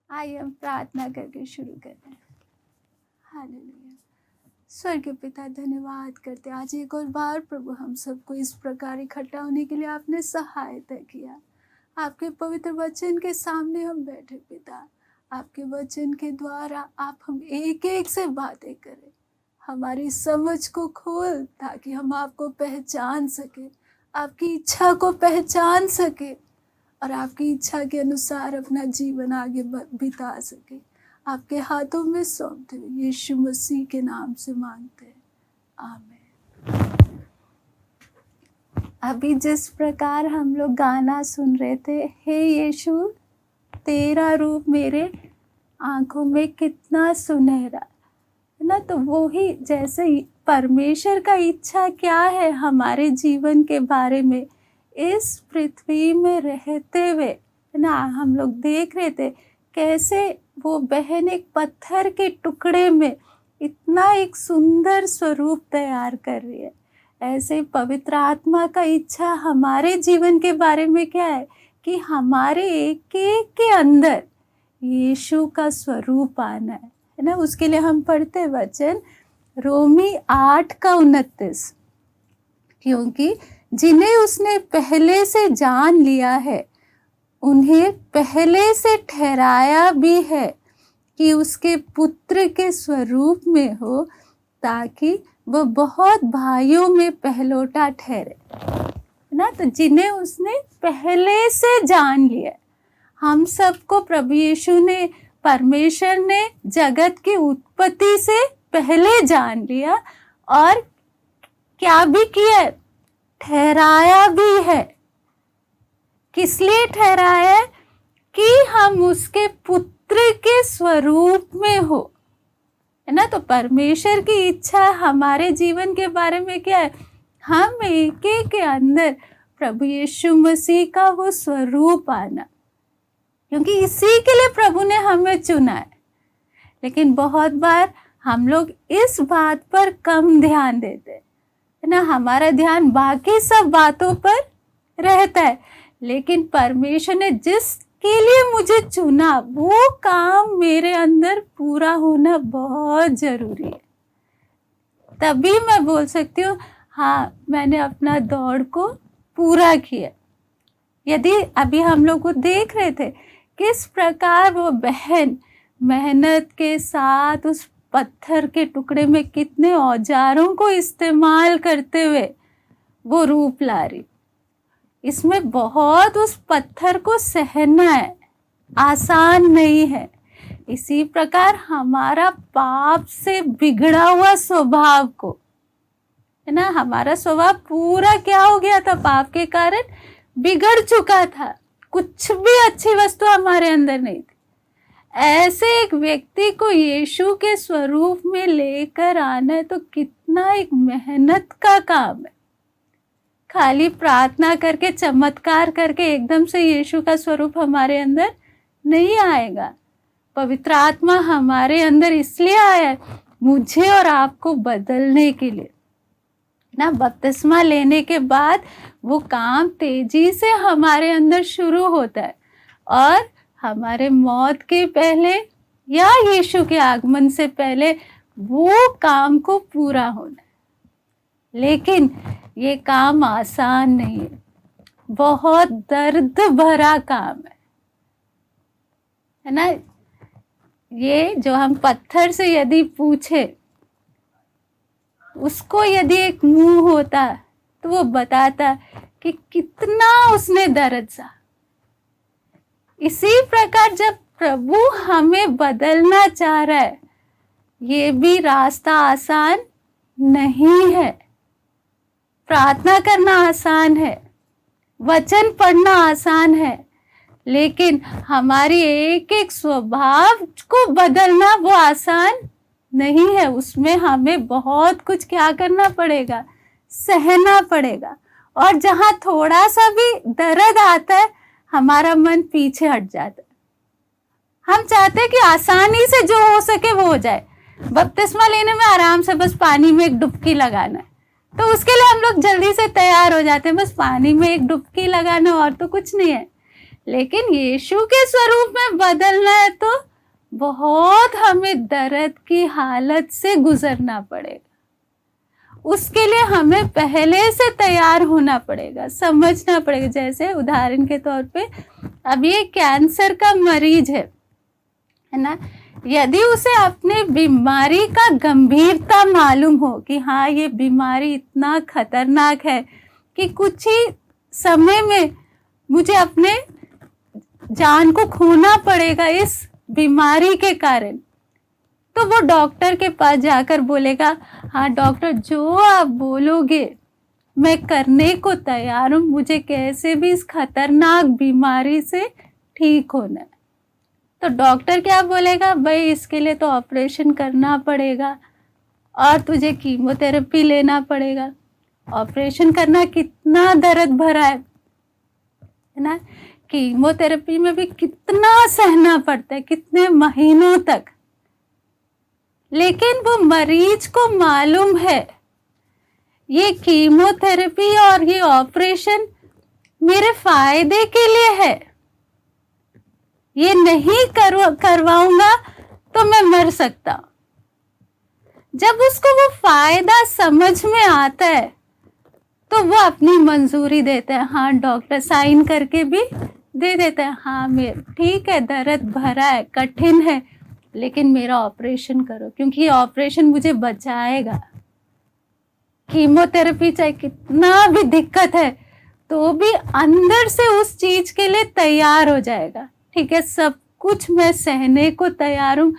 आइए हम प्रार्थना करके शुरू करें। हालेलुया। स्वर्गीय पिता, धन्यवाद करते आज एक और बार प्रभु हम सबको इस प्रकार इकट्ठा होने के लिए आपने सहायता किया। आपके पवित्र वचन के सामने हम बैठे पिता, आपके वचन के द्वारा आप हम एक एक से बातें करें, हमारी समझ को खोल ताकि हम आपको पहचान सके, आपकी इच्छा को पहचान सके और आपकी इच्छा के अनुसार अपना जीवन आगे बिता सके। आपके हाथों में सौंपते हुए यीशु मसीह के नाम से मांगते हैं, आमीन। अभी जिस प्रकार हम लोग गाना सुन रहे थे, हे यीशु तेरा रूप मेरे आंखों में कितना सुनहरा है ना, तो वो ही जैसे परमेश्वर का इच्छा क्या है हमारे जीवन के बारे में, इस पृथ्वी में रहते हुए है ना, हम लोग देख रहे थे कैसे वो बहन एक पत्थर के टुकड़े में इतना एक सुंदर स्वरूप तैयार कर रही है। ऐसे पवित्र आत्मा का इच्छा हमारे जीवन के बारे में क्या है कि हमारे एक एक के अंदर यीशु का स्वरूप आना है ना। उसके लिए हम पढ़ते वचन रोमी 8:29, क्योंकि जिन्हें उसने पहले से जान लिया है उन्हें पहले से ठहराया भी है कि उसके पुत्र के स्वरूप में हो, ताकि वह बहुत भाइयों में पहलोटा ठहरे ना। तो जिन्हें उसने पहले से जान लिया, हम सबको प्रभु यीशु ने, परमेश्वर ने जगत की उत्पत्ति से पहले जान लिया और क्या भी किया, ठहराया भी है। किस लिए ठहराया है? कि हम उसके पुत्र के स्वरूप में हो, है ना। तो परमेश्वर की इच्छा हमारे जीवन के बारे में क्या है, हम एक एक के अंदर प्रभु यीशु मसीह का वो स्वरूप आना, क्योंकि इसी के लिए प्रभु ने हमें चुना है। लेकिन बहुत बार हम लोग इस बात पर कम ध्यान देते है ना, हमारा ध्यान बाकी सब बातों पर रहता है। लेकिन परमेश्वर ने जिसके लिए मुझे चुना, वो काम मेरे अंदर पूरा होना बहुत जरूरी है, तभी मैं बोल सकती हूँ हाँ मैंने अपना दौड़ को पूरा किया। यदि अभी हम लोग को देख रहे थे किस प्रकार वो बहन मेहनत के साथ उस पत्थर के टुकड़े में कितने औजारों को इस्तेमाल करते हुए वो रूप ला रही, इसमें बहुत उस पत्थर को सहना है, आसान नहीं है। इसी प्रकार हमारा पाप से बिगड़ा हुआ स्वभाव को, है ना, हमारा स्वभाव पूरा क्या हो गया था, पाप के कारण बिगड़ चुका था, कुछ भी अच्छी वस्तु हमारे अंदर नहीं थी। ऐसे एक व्यक्ति को यीशु के स्वरूप में लेकर आना है तो कितना एक मेहनत का काम है। खाली प्रार्थना करके, चमत्कार करके एकदम से यीशु का स्वरूप हमारे अंदर नहीं आएगा। पवित्र आत्मा हमारे अंदर इसलिए आया है मुझे और आपको बदलने के लिए ना। बपतिस्मा लेने के बाद वो काम तेजी से हमारे अंदर शुरू होता है और हमारे मौत के पहले या यीशु के आगमन से पहले वो काम को पूरा होना है। लेकिन ये काम आसान नहीं है, बहुत दर्द भरा काम है ना। ये जो हम पत्थर से यदि पूछे, उसको यदि एक मुंह होता तो वो बताता कि कितना उसने दर्द सहा। इसी प्रकार जब प्रभु हमें बदलना चाह रहा है, ये भी रास्ता आसान नहीं है। प्रार्थना करना आसान है, वचन पढ़ना आसान है, लेकिन हमारी एक एक स्वभाव को बदलना वो आसान नहीं है। उसमें हमें बहुत कुछ क्या करना पड़ेगा, सहना पड़ेगा। और जहाँ थोड़ा सा भी दर्द आता है हमारा मन पीछे हट जाता है। हम चाहते हैं कि आसानी से जो हो सके वो हो जाए। बपतिस्मा लेने में आराम से बस पानी में एक डुबकी लगाना है, तो उसके लिए हम लोग जल्दी से तैयार हो जाते हैं, बस पानी में एक डुबकी लगाना और तो कुछ नहीं है। लेकिन यीशु के स्वरूप में बदलना है तो बहुत हमें दर्द की हालत से गुजरना पड़ेगा। उसके लिए हमें पहले से तैयार होना पड़ेगा, समझना पड़ेगा। जैसे उदाहरण के तौर पे अब ये कैंसर का मरीज है ना, यदि उसे अपने बीमारी का गंभीरता मालूम हो कि हाँ ये बीमारी इतना खतरनाक है कि कुछ ही समय में मुझे अपने जान को खोना पड़ेगा इस बीमारी के कारण, तो वो डॉक्टर के पास जाकर बोलेगा हाँ डॉक्टर जो आप बोलोगे मैं करने को तैयार हूँ, मुझे कैसे भी इस खतरनाक बीमारी से ठीक होना है। तो डॉक्टर क्या बोलेगा, भाई इसके लिए तो ऑपरेशन करना पड़ेगा और तुझे कीमोथेरेपी लेना पड़ेगा। ऑपरेशन करना कितना दर्द भरा है ना, कीमोथेरेपी में भी कितना सहना पड़ता है, कितने महीनों तक। लेकिन वो मरीज को मालूम है ये कीमोथेरेपी और ये ऑपरेशन मेरे फायदे के लिए है, ये नहीं करवाऊंगा तो मैं मर सकता। जब उसको वो फायदा समझ में आता है तो वो अपनी मंजूरी देता है, हाँ डॉक्टर साइन करके भी दे देता है, हाँ मेरे ठीक है दर्द भरा है, कठिन है, लेकिन मेरा ऑपरेशन करो क्योंकि ये ऑपरेशन मुझे बचाएगा। कीमोथेरेपी चाहे कितना भी दिक्कत है तो भी अंदर से उस चीज के लिए तैयार हो जाएगा। ठीक है सब कुछ मैं सहने को तैयार हूँ,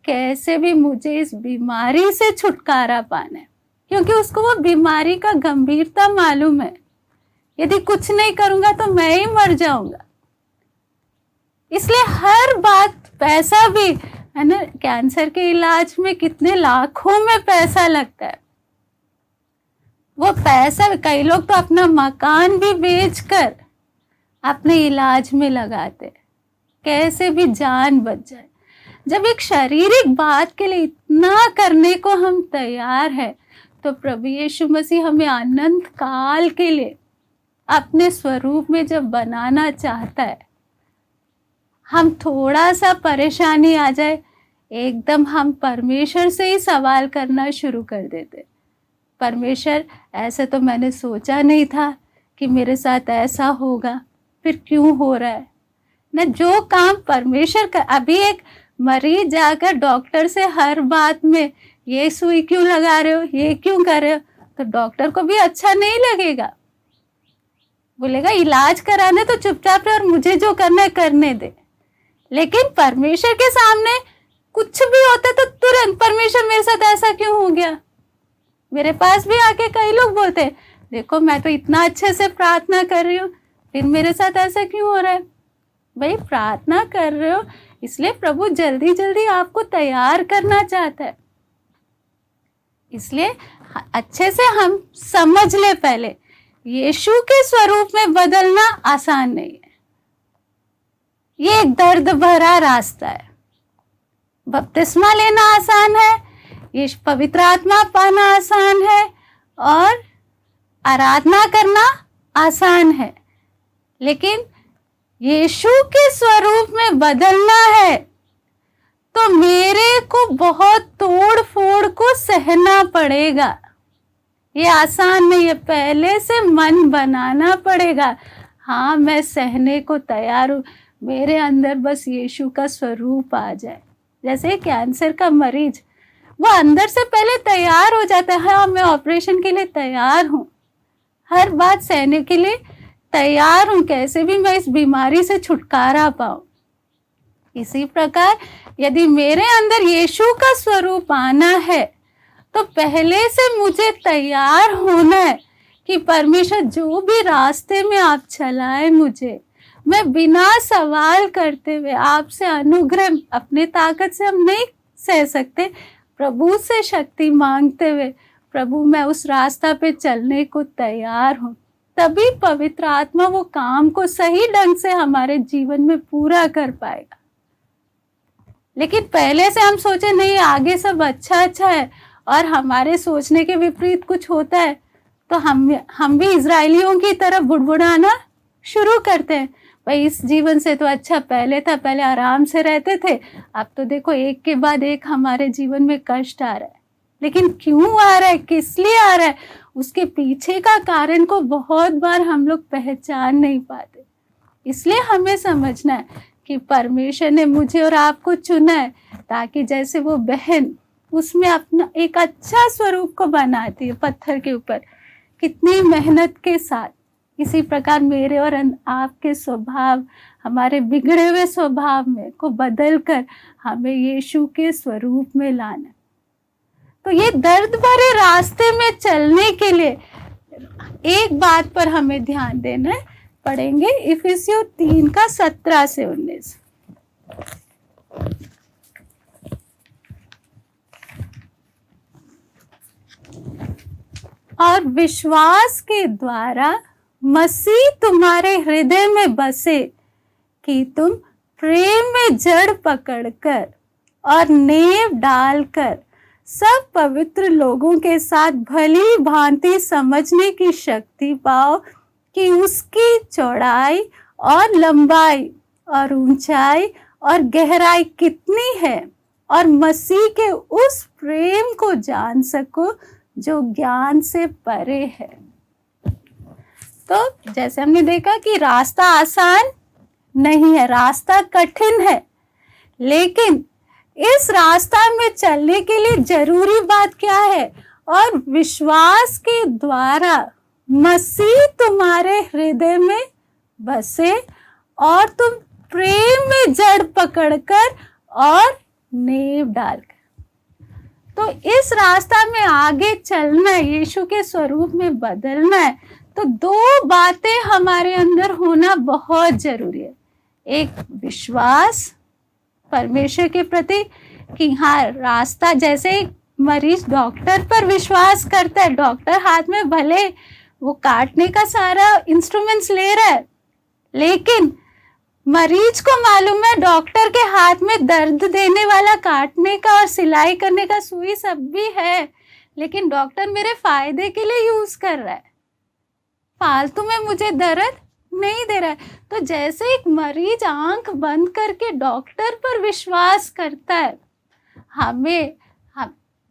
कैसे भी मुझे इस बीमारी से छुटकारा पाना है, क्योंकि उसको वो बीमारी का गंभीरता मालूम है। यदि कुछ नहीं करूंगा तो मैं ही मर जाऊंगा। इसलिए हर बात, पैसा भी है ना, कैंसर के इलाज में कितने लाखों में पैसा लगता है। वो पैसा कई लोग तो अपना मकान भी बेचकर अपने इलाज में लगाते हैं, कैसे भी जान बच जाए। जब एक शारीरिक बात के लिए इतना करने को हम तैयार है तो प्रभु यीशु मसीह हमें अनंत काल के लिए अपने स्वरूप में जब बनाना चाहता है, हम थोड़ा सा परेशानी आ जाए एकदम हम परमेश्वर से ही सवाल करना शुरू कर देते। परमेश्वर ऐसे तो मैंने सोचा नहीं था कि मेरे साथ ऐसा होगा, फिर क्यों हो रहा है ना। जो काम परमेश्वर का, अभी एक मरीज जाकर डॉक्टर से हर बात में ये सुई क्यों लगा रहे हो, ये क्यों कर रहे हो, तो डॉक्टर को भी अच्छा नहीं लगेगा, बोलेगा इलाज कराने तो चुपचाप रहे और मुझे जो करना है करने दे। लेकिन परमेश्वर के सामने कुछ भी होता तो तुरंत परमेश्वर मेरे साथ ऐसा क्यों हो गया। मेरे पास भी आके कई लोग बोलते हैं देखो मैं तो इतना अच्छे से प्रार्थना कर रही हूँ फिर मेरे साथ ऐसा क्यों हो रहा है। भाई प्रार्थना कर रहे हो इसलिए प्रभु जल्दी जल्दी आपको तैयार करना चाहता है। इसलिए अच्छे से हम समझ ले, पहले यीशु के स्वरूप में बदलना आसान नहीं है, ये एक दर्द भरा रास्ता है। बपतिस्मा लेना आसान है, ये पवित्र आत्मा पाना आसान है और आराधना करना आसान है, लेकिन यीशु के स्वरूप में बदलना है तो मेरे को बहुत तोड़ फोड़ को सहना पड़ेगा। ये आसान नहीं है, पहले से मन बनाना पड़ेगा, हाँ मैं सहने को तैयार हूँ, मेरे अंदर बस यीशु का स्वरूप आ जाए। जैसे कैंसर का मरीज वो अंदर से पहले तैयार हो जाता है, हाँ मैं ऑपरेशन के लिए तैयार हूँ, हर बात सहने के लिए तैयार हूँ, कैसे भी मैं इस बीमारी से छुटकारा पाऊँ। इसी प्रकार यदि मेरे अंदर यीशु का स्वरूप आना है तो पहले से मुझे तैयार होना है कि परमेश्वर जो भी रास्ते में आप चलाए मुझे, मैं बिना सवाल करते हुए आपसे अनुग्रह, अपने ताकत से हम नहीं सह सकते, प्रभु से शक्ति मांगते हुए प्रभु मैं उस रास्ता पे चलने को तैयार हूँ। तभी पवित्र आत्मा वो काम को सही ढंग से हमारे जीवन में पूरा कर पाएगा। लेकिन पहले से हम सोचे नहीं आगे सब अच्छा अच्छा है और हमारे सोचने के विपरीत कुछ होता है तो हम भी इजरायलियों की तरह बुड़बुड़ाना शुरू करते हैं, भाई इस जीवन से तो अच्छा पहले था, पहले आराम से रहते थे, अब तो देखो एक के बाद एक हमारे जीवन में कष्ट आ रहा है। लेकिन क्यों आ रहा है, किस लिए आ रहा है, उसके पीछे का कारण को बहुत बार हम लोग पहचान नहीं पाते। इसलिए हमें समझना है कि परमेश्वर ने मुझे और आपको चुना है ताकि जैसे वो बहन उसमें अपना एक अच्छा स्वरूप को बनाती है पत्थर के ऊपर कितनी मेहनत के साथ, इसी प्रकार मेरे और आपके स्वभाव, हमारे बिगड़े हुए स्वभाव में को बदल कर हमें यीशु के स्वरूप में लाना। तो ये दर्द भरे रास्ते में चलने के लिए एक बात पर हमें ध्यान देना है। पढ़ेंगे इफिसियों 3 का 17 से 19। और विश्वास के द्वारा मसीह तुम्हारे हृदय में बसे कि तुम प्रेम में जड़ पकड़कर और नींव डालकर सब पवित्र लोगों के साथ भली भांति समझने की शक्ति पाओ कि उसकी चौड़ाई और लंबाई और ऊंचाई और गहराई कितनी है, और मसीह के उस प्रेम को जान सको जो ज्ञान से परे है। तो जैसे हमने देखा कि रास्ता आसान नहीं है, रास्ता कठिन है, लेकिन इस रास्ता में चलने के लिए जरूरी बात क्या है, और विश्वास के द्वारा मसीह तुम्हारे हृदय में बसे और तुम प्रेम में जड़ पकड़कर और नींव डालकर। तो इस रास्ता में आगे चलना है, यीशु के स्वरूप में बदलना है, तो 2 बातें हमारे अंदर होना बहुत जरूरी है। एक विश्वास परमेश्वर के प्रति कि हाँ रास्ता, जैसे एक मरीज डॉक्टर पर विश्वास करता है, डॉक्टर हाथ में भले वो काटने का सारा इंस्ट्रूमेंट्स ले रहा है, लेकिन मरीज को मालूम है डॉक्टर के हाथ में दर्द देने वाला काटने का और सिलाई करने का सुई सब भी है, लेकिन डॉक्टर मेरे फायदे के लिए यूज कर रहा है, फालतू में मुझे दर्द नहीं दे रहा है। तो जैसे एक मरीज आंख बंद करके डॉक्टर पर विश्वास करता है, हम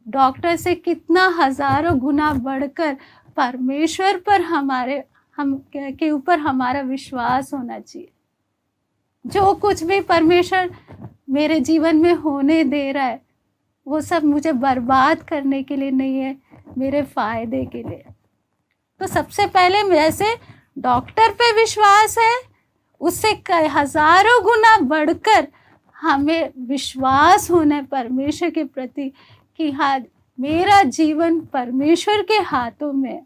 डॉक्टर से कितना हजारों गुना बढ़कर परमेश्वर पर हम के ऊपर हमारा विश्वास होना चाहिए। जो कुछ भी परमेश्वर मेरे जीवन में होने दे रहा है वो सब मुझे बर्बाद करने के लिए नहीं है, मेरे फायदे के लिए। तो सबसे पहले जैसे डॉक्टर पे विश्वास है, उससे हजारों गुना बढ़कर हमें विश्वास होना है परमेश्वर के प्रति कि हाँ मेरा जीवन परमेश्वर के हाथों में,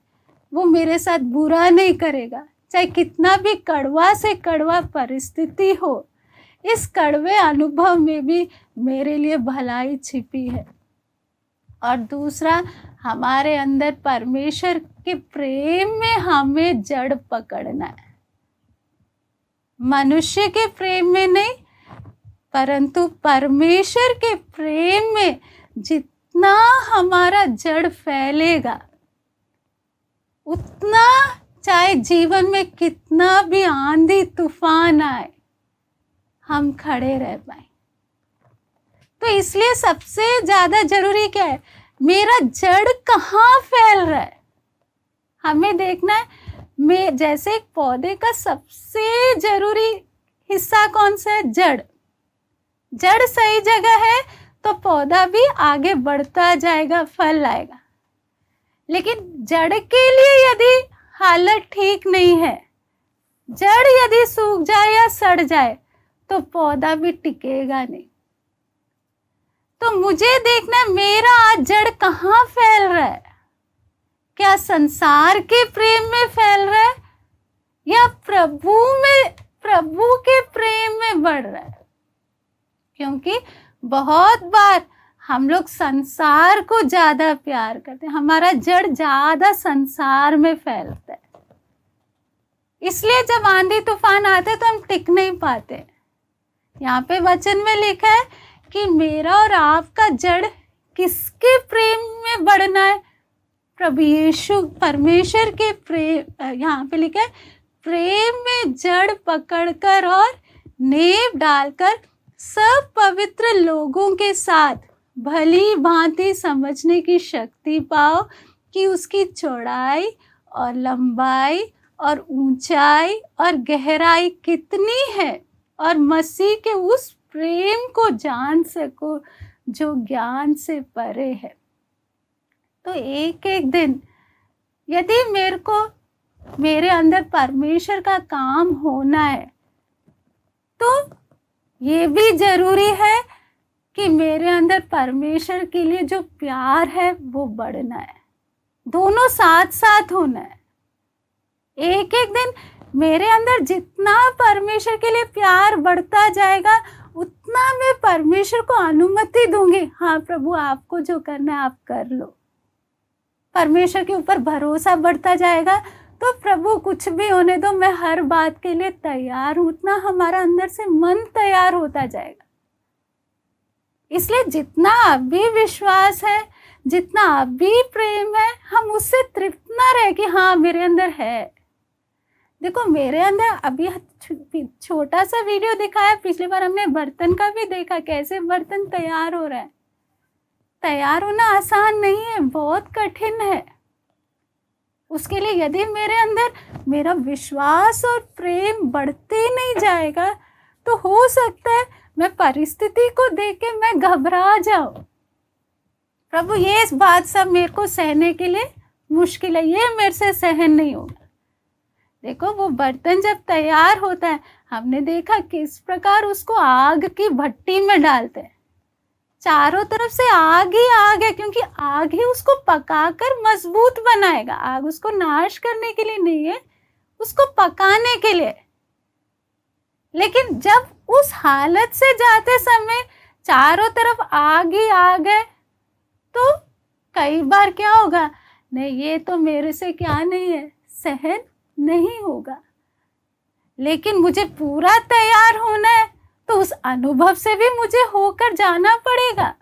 वो मेरे साथ बुरा नहीं करेगा, चाहे कितना भी कड़वा से कड़वा परिस्थिति हो, इस कड़वे अनुभव में भी मेरे लिए भलाई छिपी है। और दूसरा, हमारे अंदर परमेश्वर के प्रेम में हमें जड़ पकड़ना है, मनुष्य के प्रेम में नहीं, परंतु परमेश्वर के प्रेम में जितना हमारा जड़ फैलेगा उतना, चाहे जीवन में कितना भी आंधी तूफान आए, हम खड़े रह पाए। तो इसलिए सबसे ज्यादा जरूरी क्या है, मेरा जड़ कहाँ फैल रहा है। हमें देखना है, मैं जैसे एक पौधे का सबसे जरूरी हिस्सा कौन सा है, जड़। जड़ सही जगह है तो पौधा भी आगे बढ़ता जाएगा, फल लाएगा। लेकिन जड़ के लिए यदि हालत ठीक नहीं है, जड़ यदि सूख जाए या सड़ जाए तो पौधा भी टिकेगा नहीं। तो मुझे देखना है मेरा आज जड़ कहाँ फैल रहा है, क्या संसार के प्रेम में फैल रहा है या प्रभु के प्रेम में बढ़ रहा है। क्योंकि बहुत बार हम लोग संसार को ज्यादा प्यार करते हैं, हमारा जड़ ज्यादा संसार में फैलता है, इसलिए जब आंधी तूफान आते तो हम टिक नहीं पाते। यहाँ पे वचन में लिखा है कि मेरा और आपका जड़ किसके प्रेम में बढ़ना है, प्रभु यीशु परमेश्वर के प्रेम। यहाँ पे लिखा है प्रेम में जड़ पकड़कर और नेव डालकर सब पवित्र लोगों के साथ भली भांति समझने की शक्ति पाओ कि उसकी चौड़ाई और लंबाई और ऊंचाई और गहराई कितनी है, और मसीह के उस प्रेम को जान सको जो ज्ञान से परे है। तो एक एक दिन यदि मेरे अंदर परमेश्वर का काम होना है, तो ये भी जरूरी है कि मेरे अंदर परमेश्वर के लिए जो प्यार है वो बढ़ना है। दोनों साथ साथ होना है। एक एक दिन मेरे अंदर जितना परमेश्वर के लिए प्यार बढ़ता जाएगा, उतना मैं परमेश्वर को अनुमति दूंगी, हाँ प्रभु आपको जो करना है आप कर लो। परमेश्वर के ऊपर भरोसा बढ़ता जाएगा, तो प्रभु कुछ भी होने दो, मैं हर बात के लिए तैयार हूँ। उतना हमारा अंदर से मन तैयार होता जाएगा। इसलिए जितना अभी विश्वास है, जितना अभी प्रेम है, हम उससे तृप्त ना रहे कि हाँ मेरे अंदर है। देखो मेरे अंदर अभी छोटा सा वीडियो दिखाया, पिछली बार हमने बर्तन का भी देखा, कैसे बर्तन तैयार हो रहा है। तैयार होना आसान नहीं है, बहुत कठिन है। उसके लिए यदि मेरे अंदर मेरा विश्वास और प्रेम बढ़ते नहीं जाएगा, तो हो सकता है मैं परिस्थिति को देख के मैं घबरा जाऊं। प्रभु ये इस बात सब मेरे को सहने के लिए मुश्किल है, ये मेरे से सहन नहीं होगा। देखो वो बर्तन जब तैयार होता है, हमने देखा किस प्रकार उसको आग की भट्टी में डालते हैं। चारों तरफ से आग ही आग है, क्योंकि आग ही उसको पकाकर मजबूत बनाएगा। आग उसको नाश करने के लिए नहीं है, उसको पकाने के लिए। लेकिन जब उस हालत से जाते समय चारों तरफ आग ही आग है, तो कई बार क्या होगा, नहीं ये तो मेरे से क्या नहीं है, सहन नहीं होगा। लेकिन मुझे पूरा तैयार होना है, तो उस अनुभव से भी मुझे होकर जाना पड़ेगा।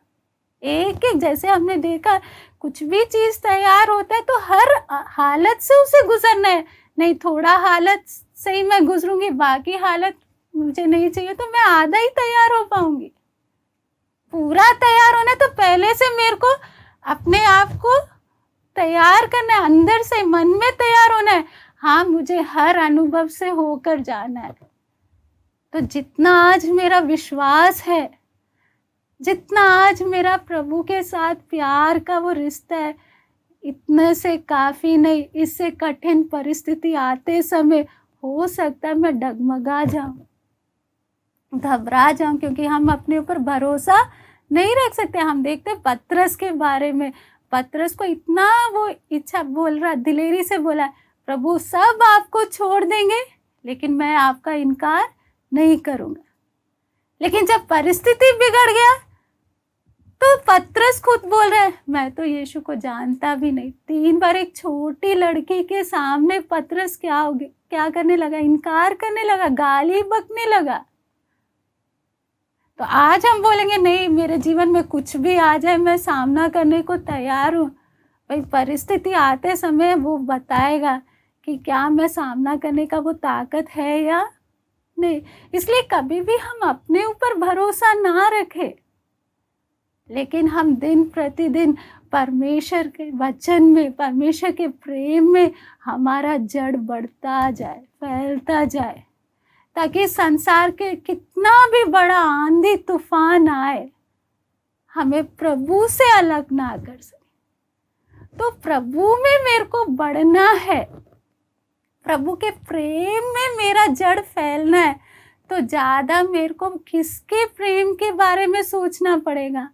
एक एक जैसे हमने देखा, कुछ भी चीज तैयार होता है तो हर हालत से उसे गुजरना है। नहीं थोड़ा हालत से ही मैं गुजरूंगी, बाकी हालत मुझे नहीं चाहिए, तो मैं आधा ही तैयार हो पाऊंगी। पूरा तैयार होना है तो पहले से मेरे को अपने आप को तैयार करना है, अंदर से मन में तैयार होना है। हाँ मुझे हर अनुभव से होकर जाना है। तो जितना आज मेरा विश्वास है, जितना आज मेरा प्रभु के साथ प्यार का वो रिश्ता है, इतने से काफ़ी नहीं। इससे कठिन परिस्थिति आते समय हो सकता है मैं डगमगा जाऊं, घबरा जाऊं, क्योंकि हम अपने ऊपर भरोसा नहीं रख सकते। हम देखते पतरस के बारे में, पतरस को इतना वो इच्छा बोल रहा, दिलेरी से बोला, प्रभु सब आपको छोड़ देंगे लेकिन मैं आपका इनकार नहीं करूँगा। लेकिन जब परिस्थिति बिगड़ गया तो पतरस खुद बोल रहा है, मैं तो यीशु को जानता भी नहीं। 3 बार एक छोटी लड़की के सामने पतरस क्या करने लगा, इनकार करने लगा, गाली बकने लगा। तो आज हम बोलेंगे नहीं, मेरे जीवन में कुछ भी आ जाए मैं सामना करने को तैयार हूँ। भाई परिस्थिति आते समय वो बताएगा कि क्या मैं सामना करने का वो ताकत है या नहीं। इसलिए कभी भी हम अपने ऊपर भरोसा ना रखें, लेकिन हम दिन प्रतिदिन परमेश्वर के वचन में, परमेश्वर के प्रेम में हमारा जड़ बढ़ता जाए, फैलता जाए, ताकि संसार के कितना भी बड़ा आंधी तूफान आए, हमें प्रभु से अलग ना कर सके। तो प्रभु में मेरे को बढ़ना है, प्रभु के प्रेम में मेरा जड़ फैलना है। तो ज़्यादा मेरे को किसके प्रेम के बारे में सोचना पड़ेगा,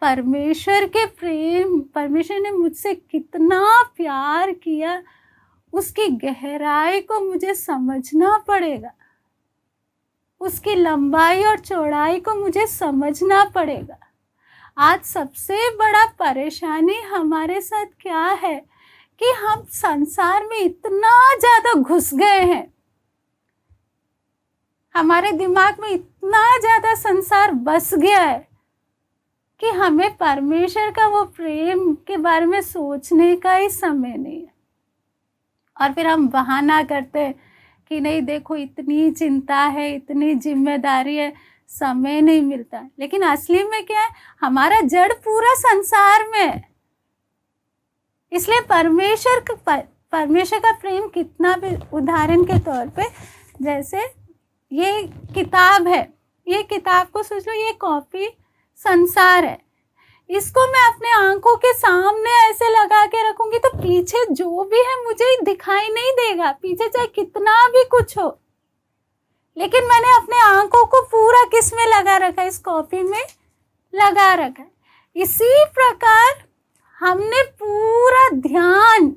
परमेश्वर के प्रेम। परमेश्वर ने मुझसे कितना प्यार किया, उसकी गहराई को मुझे समझना पड़ेगा, उसकी लंबाई और चौड़ाई को मुझे समझना पड़ेगा। आज सबसे बड़ा परेशानी हमारे साथ क्या है कि हम संसार में इतना ज़्यादा घुस गए हैं, हमारे दिमाग में इतना ज़्यादा संसार बस गया है कि हमें परमेश्वर का वो प्रेम के बारे में सोचने का ही समय नहीं है। और फिर हम बहाना करते हैं कि नहीं देखो इतनी चिंता है, इतनी जिम्मेदारी है, समय नहीं मिलता। लेकिन असली में क्या है, हमारा जड़ पूरा संसार में है। इसलिए परमेश्वर का प्रेम कितना भी, उदाहरण के तौर पे जैसे ये किताब है, ये किताब को सोच लो, ये कॉपी संसार है। इसको मैं अपने आंखों के सामने ऐसे लगा के रखूंगी तो पीछे जो भी है मुझे दिखाई नहीं देगा, पीछे चाहे कितना भी कुछ हो। लेकिन मैंने अपने आंखों को पूरा किस में लगा रखा है, इस कॉपी में लगा रखा है। इसी प्रकार हमने पूरा ध्यान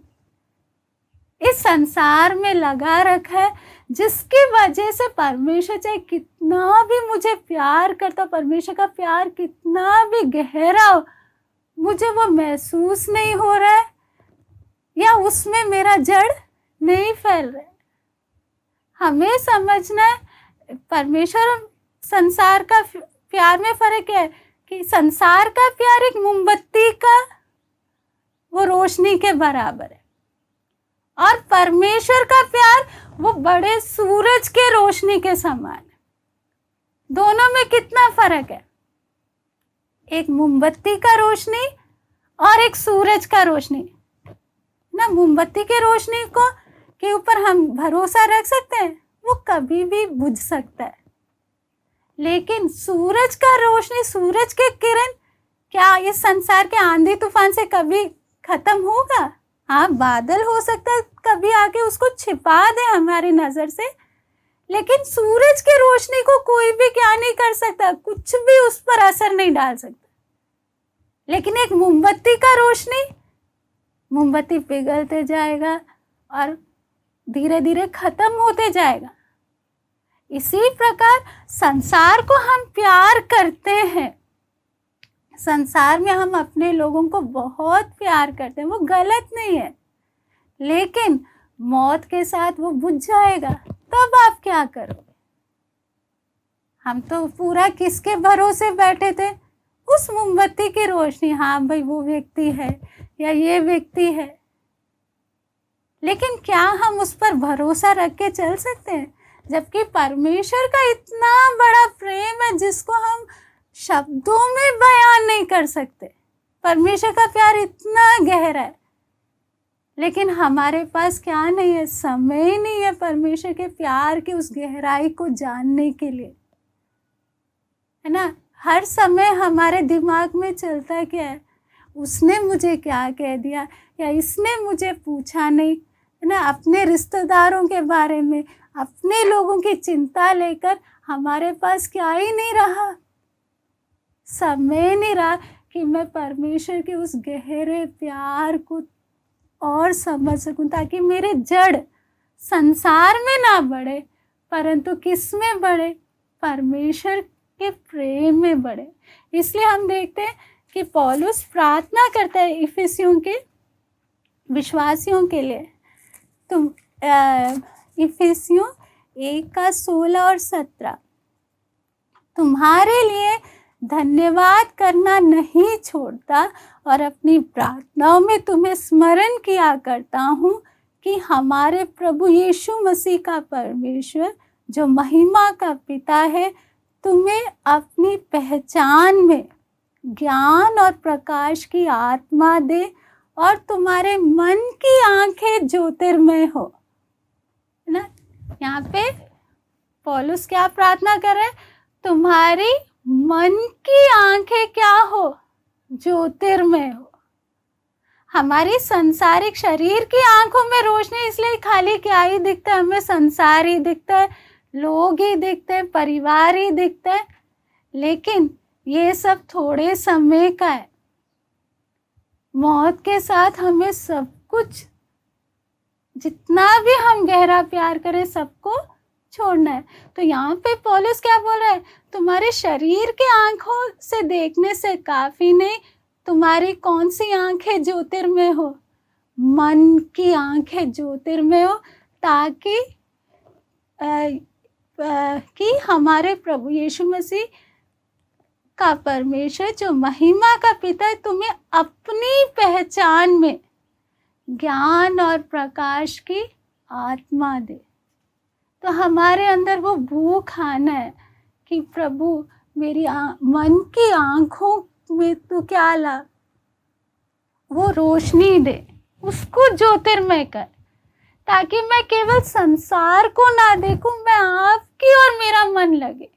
इस संसार में लगा रखा है, जिसकी वजह से परमेश्वर चाहे कितना भी मुझे प्यार करता, परमेश्वर का प्यार कितना भी गहरा हो, मुझे वो महसूस नहीं हो रहा है, या उसमें मेरा जड़ नहीं फैल रहा है। हमें समझना है परमेश्वर और संसार का प्यार में फर्क है कि संसार का प्यार एक मोमबत्ती का वो रोशनी के बराबर है, और परमेश्वर का प्यार वो बड़े सूरज के रोशनी के समान है। दोनों में कितना फर्क है, एक मोमबत्ती का रोशनी और एक सूरज का रोशनी ना। मोमबत्ती के रोशनी को के ऊपर हम भरोसा रख सकते हैं, वो कभी भी बुझ सकता है। लेकिन सूरज का रोशनी, सूरज के किरण क्या इस संसार के आंधी तूफान से कभी खत्म होगा? हाँ, बादल हो सकता है कभी आके उसको छिपा दे हमारी नजर से, लेकिन सूरज की रोशनी को कोई भी क्या नहीं कर सकता, कुछ भी उस पर असर नहीं डाल सकता। लेकिन एक मोमबत्ती का रोशनी, मोमबत्ती पिघलते जाएगा और धीरे धीरे खत्म होते जाएगा। इसी प्रकार संसार को हम प्यार करते हैं, संसार में हम अपने लोगों को बहुत प्यार करते हैं, वो गलत नहीं है, लेकिन मौत के साथ वो बुझ जाएगा, तब आप क्या करोगे? हम तो पूरा किसके भरोसे बैठे थे? उस मोमबत्ती की रोशनी, हाँ भाई वो व्यक्ति है या ये व्यक्ति है, लेकिन क्या हम उस पर भरोसा रख के चल सकते हैं? जबकि परमेश्वर का इतना बड़ा प्रेम है जिसको हम शब्दों में बयान नहीं कर सकते। परमेश्वर का प्यार इतना गहरा है, लेकिन हमारे पास क्या नहीं है, समय नहीं है परमेश्वर के प्यार की उस गहराई को जानने के लिए, है ना। हर समय हमारे दिमाग में चलता क्या है, उसने मुझे क्या कह दिया, या इसने मुझे पूछा नहीं, है ना। अपने रिश्तेदारों के बारे में, अपने लोगों की चिंता लेकर हमारे पास क्या ही नहीं रहा, समय नहीं रहा कि मैं परमेश्वर के उस गहरे प्यार को और समझ सकूं, ताकि मेरे जड़ संसार में ना बढ़े, परंतु किस में बढ़े? परमेश्वर के प्रेम में बढ़े। इसलिए हम देखते हैं कि पौलुस प्रार्थना करता है इफिसियों के विश्वासियों के लिए। तुम इफिसियों 1:16 और 17, तुम्हारे लिए धन्यवाद करना नहीं छोड़ता और अपनी प्रार्थनाओं में तुम्हें स्मरण किया करता हूँ कि हमारे प्रभु यीशु मसीह का परमेश्वर जो महिमा का पिता है, तुम्हें अपनी पहचान में ज्ञान और प्रकाश की आत्मा दे और तुम्हारे मन की आंखें ज्योतिर्मय हो, है ना। यहाँ पे पौलुस क्या प्रार्थना कर रहे हैं? तुम्हारी मन की आंखें क्या हो? ज्योतिर्मय हो। हमारी संसारिक शरीर की आंखों में रोशनी, इसलिए खाली क्या ही दिखता है हमें? संसार ही दिखता है, लोग ही दिखते हैं, परिवार ही दिखता है, लेकिन ये सब थोड़े समय का है। मौत के साथ हमें सब कुछ, जितना भी हम गहरा प्यार करें, सबको छोड़ना है। तो यहाँ पे पौलुस क्या बोल रहा है? तुम्हारे शरीर के आंखों से देखने से काफी नहीं, तुम्हारी कौन सी आंखें ज्योतिर्मय हो? मन की आंखें ज्योतिर्मय हो, ताकि कि हमारे प्रभु यीशु मसीह का परमेश्वर जो महिमा का पिता है, तुम्हें अपनी पहचान में ज्ञान और प्रकाश की आत्मा दे। तो हमारे अंदर वो भूख आना है कि प्रभु मेरी मन की आंखों में तू क्या ला, वो रोशनी दे, उसको ज्योतिर्मय कर, ताकि मैं केवल संसार को ना देखूं, मैं आपकी और मेरा मन लगे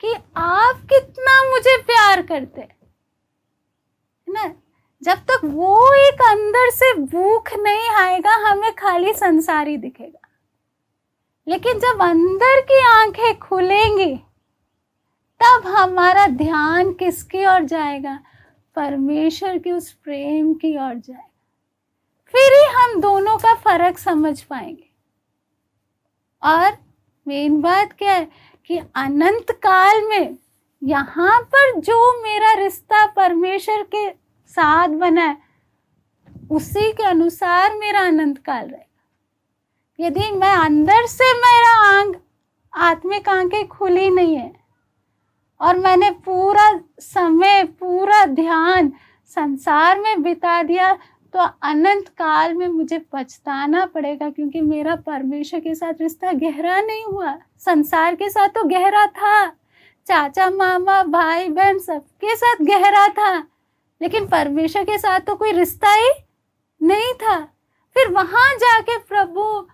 कि आप कितना मुझे प्यार करते हैं ना। जब तक वो एक अंदर से भूख नहीं आएगा, हमें खाली संसार ही दिखेगा। लेकिन जब अंदर की आंखें खुलेंगी, तब हमारा ध्यान किसकी ओर जाएगा? परमेश्वर के उस प्रेम की ओर जाएगा। फिर ही हम दोनों का फर्क समझ पाएंगे। और मेन बात क्या है कि अनंत काल में यहाँ पर जो मेरा रिश्ता परमेश्वर के साथ बना है, उसी के अनुसार मेरा अनंत काल रहेगा। यदि मैं अंदर से, मेरा आत्मिक आंखें खुली नहीं है और मैंने पूरा समय, पूरा ध्यान संसार में बिता दिया, तो अनंत काल में मुझे पछताना पड़ेगा, क्योंकि मेरा परमेश्वर के साथ रिश्ता गहरा नहीं हुआ। संसार के साथ तो गहरा था, चाचा मामा भाई बहन सबके साथ गहरा था, लेकिन परमेश्वर के साथ तो कोई रिश्ता ही नहीं था। फिर वहां जाके प्रभु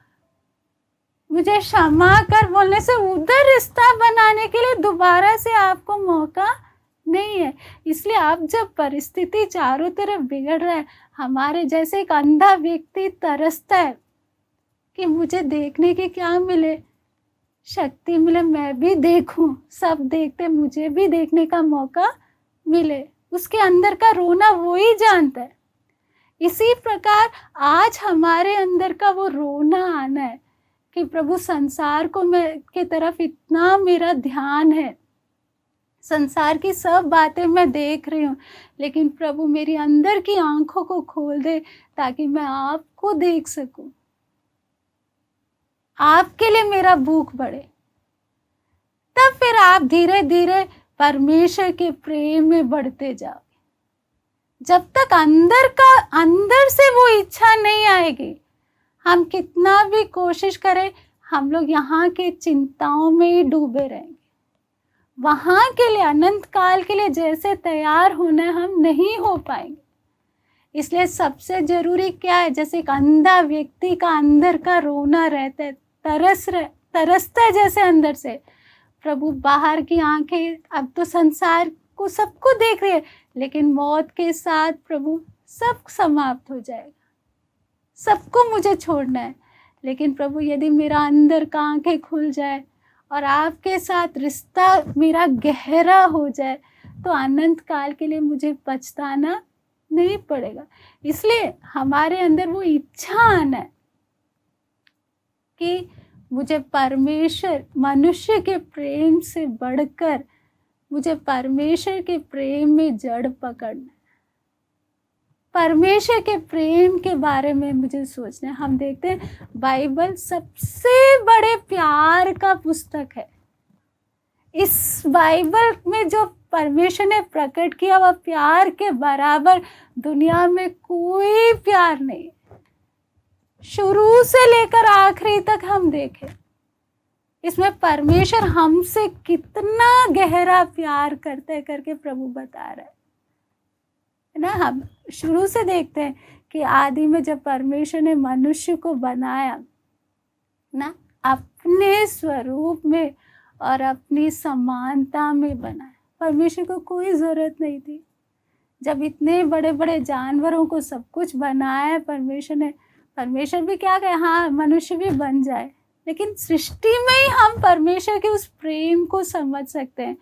मुझे क्षमा कर बोलने से उधर रिश्ता बनाने के लिए दोबारा से आपको मौका नहीं है। इसलिए आप जब परिस्थिति चारों तरफ बिगड़ रहा है, हमारे जैसे एक अंधा व्यक्ति तरसता है कि मुझे देखने की क्या मिले, शक्ति मिले, मैं भी देखूं, सब देखते मुझे भी देखने का मौका मिले। उसके अंदर का रोना वो ही जानता है। इसी प्रकार आज हमारे अंदर का वो रोना आना है कि प्रभु संसार को के तरफ इतना मेरा ध्यान है, संसार की सब बातें मैं देख रही हूँ, लेकिन प्रभु मेरी अंदर की आंखों को खोल दे ताकि मैं आपको देख सकूं, आपके लिए मेरा भूख बढ़े। तब फिर आप धीरे धीरे परमेश्वर के प्रेम में बढ़ते जाओगे। जब तक अंदर से वो इच्छा नहीं आएगी, हम कितना भी कोशिश करें, हम लोग यहाँ के चिंताओं में ही डूबे रहेंगे। वहाँ के लिए, अनंत काल के लिए जैसे तैयार होना है, हम नहीं हो पाएंगे। इसलिए सबसे जरूरी क्या है, जैसे एक अंधा व्यक्ति का अंदर का रोना रहता है, तरसता है जैसे अंदर से, प्रभु बाहर की आंखें अब तो संसार को सबको देख रही है, लेकिन मौत के साथ प्रभु सब समाप्त हो जाएगा, सबको मुझे छोड़ना है। लेकिन प्रभु यदि मेरा अंदर का आंखें खुल जाए और आपके साथ रिश्ता मेरा गहरा हो जाए, तो अनंत काल के लिए मुझे पछताना नहीं पड़ेगा। इसलिए हमारे अंदर वो इच्छा आना है कि मुझे परमेश्वर, मनुष्य के प्रेम से बढ़कर मुझे परमेश्वर के प्रेम में जड़ पकड़ना, परमेश्वर के प्रेम के बारे में मुझे सोचना है। हम देखते हैं बाइबल सबसे बड़े प्यार का पुस्तक है। इस बाइबल में जो परमेश्वर ने प्रकट किया, वह प्यार के बराबर दुनिया में कोई प्यार नहीं। शुरू से लेकर आखिरी तक हम देखें, इसमें परमेश्वर हमसे कितना गहरा प्यार करते हैं करके प्रभु बता रहा है ना। हम शुरू से देखते हैं कि आदि में जब परमेश्वर ने मनुष्य को बनाया ना, अपने स्वरूप में और अपनी समानता में बनाया। परमेश्वर को कोई ज़रूरत नहीं थी। जब इतने बड़े बड़े जानवरों को सब कुछ बनाया परमेश्वर ने, परमेश्वर भी क्या कहे, हाँ मनुष्य भी बन जाए। लेकिन सृष्टि में ही हम परमेश्वर के उस प्रेम को समझ सकते हैं।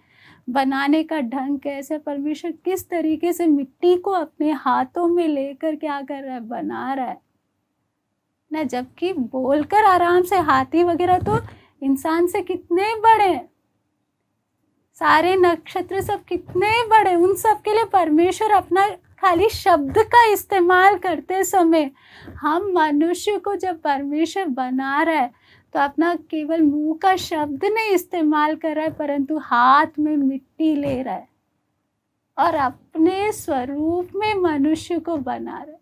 बनाने का ढंग कैसे, परमेश्वर किस तरीके से मिट्टी को अपने हाथों में लेकर क्या कर रहा है, बना रहा है ना। जबकि बोलकर आराम से, हाथी वगैरह तो इंसान से कितने बड़े हैं, सारे नक्षत्र सब कितने बड़े, उन सब के लिए परमेश्वर अपना खाली शब्द का इस्तेमाल करते समय, हम मनुष्य को जब परमेश्वर बना रहा है तो अपना केवल मुंह का शब्द नहीं इस्तेमाल कर रहा है, परंतु हाथ में मिट्टी ले रहा है और अपने स्वरूप में मनुष्य को बना रहा है।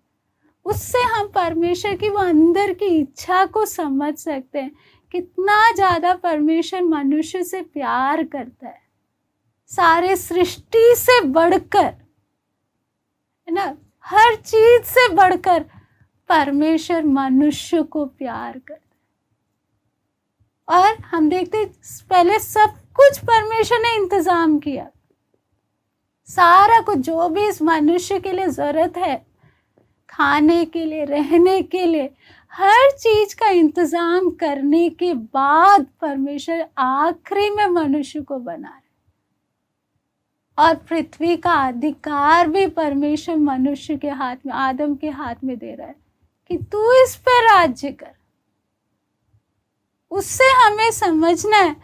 उससे हम परमेश्वर की वो अंदर की इच्छा को समझ सकते हैं, कितना ज़्यादा परमेश्वर मनुष्य से प्यार करता है, सारे सृष्टि से बढ़कर, है ना, हर चीज से बढ़कर परमेश्वर मनुष्य को प्यार करता है। और हम देखते पहले सब कुछ परमेश्वर ने इंतजाम किया, सारा कुछ जो भी इस मनुष्य के लिए जरूरत है, खाने के लिए, रहने के लिए, हर चीज का इंतजाम करने के बाद परमेश्वर आखिरी में मनुष्य को बना रहे, और पृथ्वी का अधिकार भी परमेश्वर मनुष्य के हाथ में, आदम के हाथ में दे रहा है कि तू इस पे राज्य कर। उससे हमें समझना है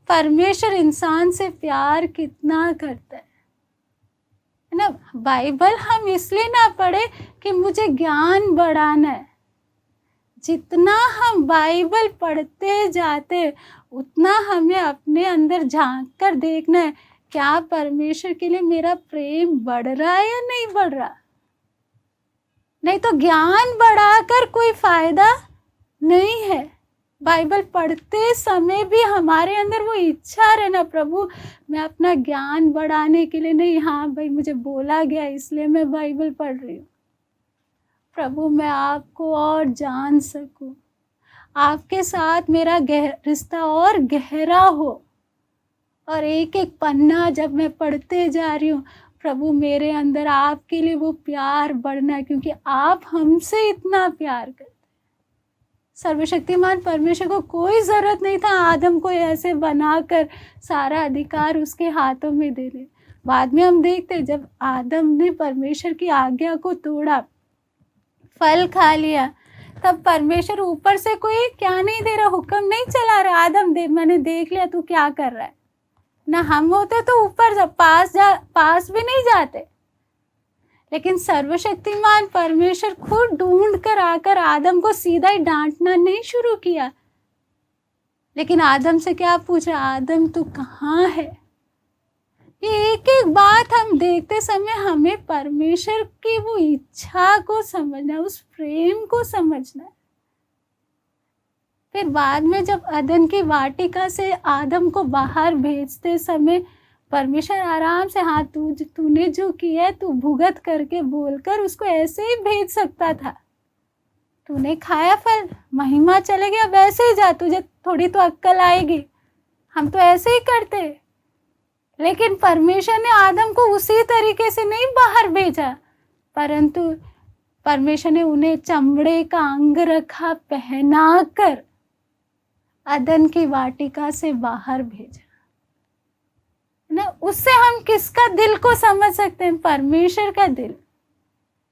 परमेश्वर इंसान से प्यार कितना करता है ना। बाइबल हम इसलिए ना पढ़े कि मुझे ज्ञान बढ़ाना है, जितना हम बाइबल पढ़ते जाते उतना हमें अपने अंदर झांक कर देखना है, क्या परमेश्वर के लिए मेरा प्रेम बढ़ रहा है या नहीं बढ़ रहा। नहीं तो ज्ञान बढ़ाकर कोई फायदा नहीं है। बाइबल पढ़ते समय भी हमारे अंदर वो इच्छा रहना, प्रभु मैं अपना ज्ञान बढ़ाने के लिए नहीं, हाँ भाई मुझे बोला गया इसलिए मैं बाइबल पढ़ रही हूँ, प्रभु मैं आपको और जान सकूं, आपके साथ मेरा रिश्ता और गहरा हो। और एक एक पन्ना जब मैं पढ़ते जा रही हूँ, प्रभु मेरे अंदर आपके लिए वो प्यार बढ़ना, क्योंकि आप हमसे इतना प्यार करते। सर्वशक्तिमान परमेश्वर को कोई ज़रूरत नहीं था आदम को ऐसे बनाकर सारा अधिकार उसके हाथों में दे ले। बाद में हम देखते जब आदम ने परमेश्वर की आज्ञा को तोड़ा, फल खा लिया, तब परमेश्वर ऊपर से कोई क्या नहीं दे रहा, हुक्म नहीं चला रहा, आदम दे मैंने देख लिया तू क्या कर रहा है ना। हम होते तो ऊपर पास भी नहीं जाते, लेकिन सर्वशक्तिमान परमेश्वर खुद ढूंढ कर आकर आदम को सीधा ही डांटना नहीं शुरू किया, लेकिन आदम से क्या पूछा, आदम तू कहाँ है। ये एक एक बात हम देखते समय हमें परमेश्वर की वो इच्छा को समझना है, उस प्रेम को समझना है। फिर बाद में जब अदन की वाटिका से आदम को बाहर भेजते समय परमेश्वर आराम से, हाँ तूने जो किया है तू भुगत करके बोलकर उसको ऐसे ही भेज सकता था। तूने खाया फल, महिमा चले गया, वैसे ही जा, तुझे थोड़ी तो अक्ल आएगी, हम तो ऐसे ही करते। लेकिन परमेश्वर ने आदम को उसी तरीके से नहीं बाहर भेजा, परंतु परमेश्वर ने उन्हें चमड़े का अंगरखा पहनाकर अदन की वाटिका से बाहर भेजा ना। उससे हम किसका दिल को समझ सकते हैं, परमेश्वर का दिल।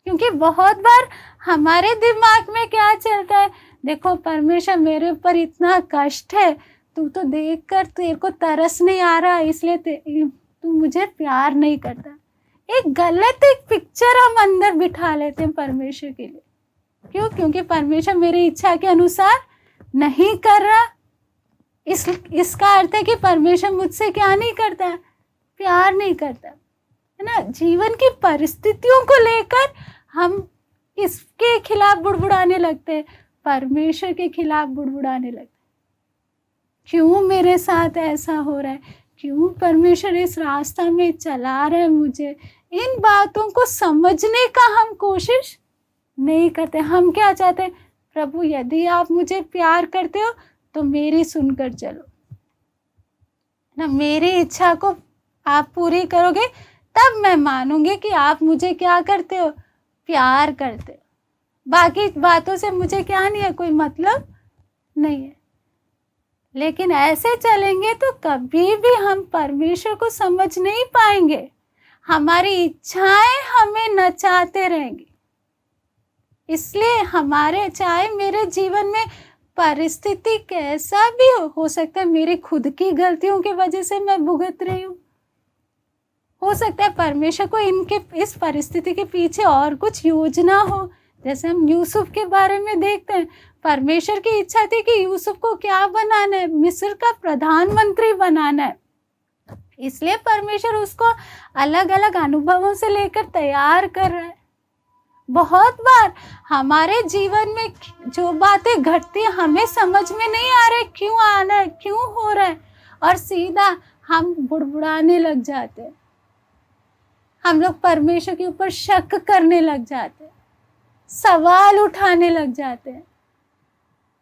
क्योंकि बहुत बार हमारे दिमाग में क्या चलता है, देखो परमेश्वर मेरे ऊपर इतना कष्ट है, तू तो देख कर तेरे को तरस नहीं आ रहा, इसलिए तू मुझे प्यार नहीं करता। एक गलत एक पिक्चर हम अंदर बिठा लेते हैं परमेश्वर के लिए। क्यों? क्योंकि परमेश्वर मेरी इच्छा के अनुसार नहीं कर रहा, इसका अर्थ है कि परमेश्वर मुझसे क्या नहीं करता, प्यार नहीं करता, है ना। जीवन की परिस्थितियों को लेकर हम इसके खिलाफ बुड़बुड़ाने लगते हैं, परमेश्वर के खिलाफ बुड़बुड़ाने लगते हैं। क्यों मेरे साथ ऐसा हो रहा है, क्यों परमेश्वर इस रास्ता में चला रहा है मुझे, इन बातों को समझने का हम कोशिश नहीं करते। हम क्या चाहते हैं, प्रभु यदि आप मुझे प्यार करते हो तो मेरी सुनकर चलो ना, मेरी इच्छा को आप पूरी करोगे तब मैं मानूंगी कि आप मुझे क्या करते हो, प्यार करते हो। बाकी बातों से मुझे क्या नहीं है, कोई मतलब नहीं है। लेकिन ऐसे चलेंगे तो कभी भी हम परमेश्वर को समझ नहीं पाएंगे, हमारी इच्छाएं हमें नचाते रहेंगी। इसलिए हमारे, चाहे मेरे जीवन में परिस्थिति कैसा भी हो सकता है, मेरी खुद की गलतियों की वजह से मैं भुगत रही हूँ, हो सकता है परमेश्वर को इस परिस्थिति के पीछे और कुछ योजना हो। जैसे हम यूसुफ के बारे में देखते हैं, परमेश्वर की इच्छा थी कि यूसुफ को क्या बनाना है, मिस्र का प्रधानमंत्री बनाना है। इसलिए परमेश्वर उसको अलग अलग अनुभवों से लेकर तैयार कर रहा है। बहुत बार हमारे जीवन में जो बातें घटती हैं हमें समझ में नहीं आ रहे क्यों आ रहा है, क्यों हो रहा है, और सीधा हम बुड़बुड़ाने लग जाते हैं। हम लोग परमेश्वर के ऊपर शक करने लग जाते हैं, सवाल उठाने लग जाते हैं।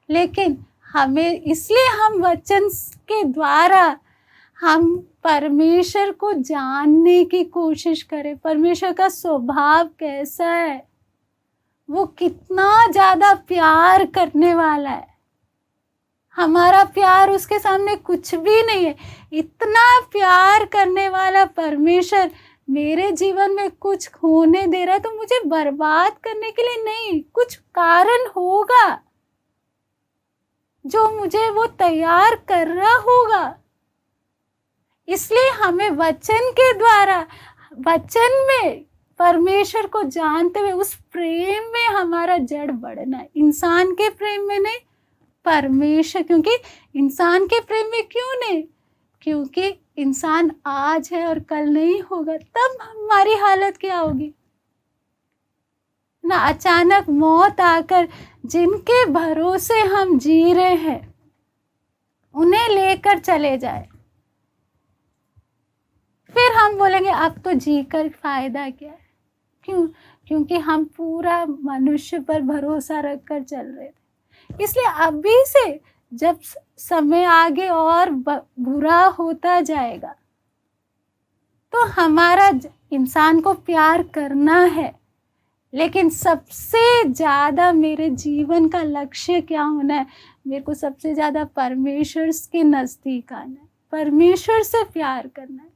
लेकिन हमें इसलिए हम वचन के द्वारा हम परमेश्वर को जानने की कोशिश करें। परमेश्वर का स्वभाव कैसा है, वो कितना ज़्यादा प्यार करने वाला है। हमारा प्यार उसके सामने कुछ भी नहीं है। इतना प्यार करने वाला परमेश्वर मेरे जीवन में कुछ होने दे रहा है तो मुझे बर्बाद करने के लिए नहीं, कुछ कारण होगा जो मुझे वो तैयार कर रहा होगा। इसलिए हमें वचन के द्वारा, वचन में परमेश्वर को जानते हुए उस प्रेम में हमारा जड़ बढ़ना है। इंसान के प्रेम में नहीं, परमेश्वर। क्योंकि इंसान के प्रेम में क्यों नहीं? क्योंकि इंसान आज है और कल नहीं होगा। तब हमारी हालत क्या होगी ना? अचानक मौत आकर जिनके भरोसे हम जी रहे हैं उन्हें लेकर चले जाए, फिर हम बोलेंगे अब तो जीकर फायदा क्या है? क्यों? क्योंकि हम पूरा मनुष्य पर भरोसा रखकर चल रहे थे। इसलिए अभी से जब समय आगे और बुरा होता जाएगा तो हमारा इंसान को प्यार करना है, लेकिन सबसे ज़्यादा मेरे जीवन का लक्ष्य क्या होना है? मेरे को सबसे ज़्यादा परमेश्वर के नज़दीक आना है, परमेश्वर से प्यार करना है।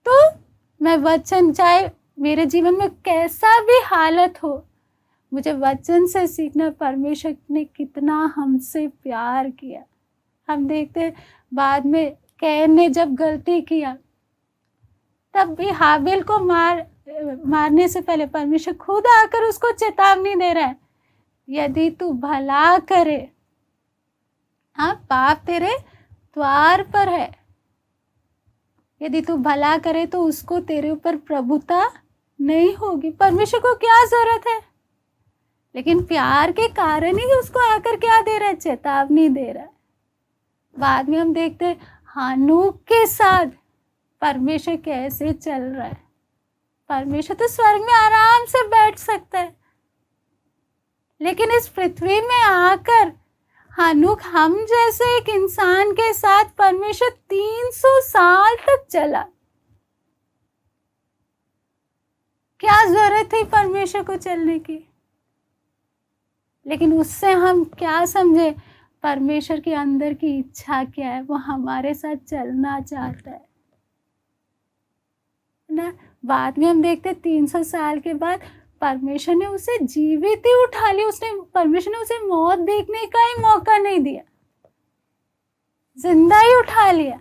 तो मैं वचन, चाहे मेरे जीवन में कैसा भी हालत हो, मुझे वचन से सीखना परमेश्वर ने कितना हमसे प्यार किया। हम देखते बाद में कैन ने जब गलती किया तब भी हाबिल को मारने से पहले परमेश्वर खुद आकर उसको चेतावनी दे रहा है, यदि तू भला करे, हाँ, पाप तेरे द्वार पर है, यदि तू भला करे तो उसको तेरे ऊपर प्रभुता नहीं होगी। परमेश्वर को क्या जरूरत है? लेकिन प्यार के कारण ही उसको आकर क्या दे रहा है? चेतावनी दे रहा है। बाद में हम देखते हैं हानूक के साथ परमेश्वर कैसे चल रहा है। परमेश्वर तो स्वर्ग में आराम से बैठ सकता है, लेकिन इस पृथ्वी में आकर हानूक हम जैसे एक इंसान के साथ परमेश्वर 300 साल तक चला। क्या जरूरत थी परमेश्वर को चलने की? लेकिन उससे हम क्या समझे? परमेश्वर के अंदर की इच्छा क्या है? वो हमारे साथ चलना चाहता है ना। बाद में हम देखते 300 साल के बाद परमेश्वर ने उसे जीवित ही उठा लिया। परमेश्वर ने उसे मौत देखने का ही मौका नहीं दिया, जिंदा ही उठा लिया।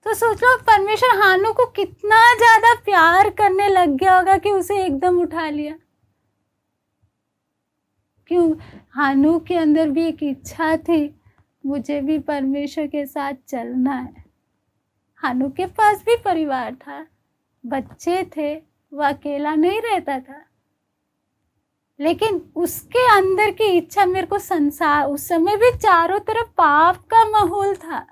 तो सोच लो परमेश्वर हानूक को कितना ज्यादा प्यार करने लग गया होगा कि उसे एकदम उठा लिया। क्यों? हानूक के अंदर भी एक इच्छा थी, मुझे भी परमेश्वर के साथ चलना है। हानूक के पास भी परिवार था, बच्चे थे, वो अकेला नहीं रहता था, लेकिन उसके अंदर की इच्छा, मेरे को संसार, उस समय भी चारों तरफ पाप का माहौल था।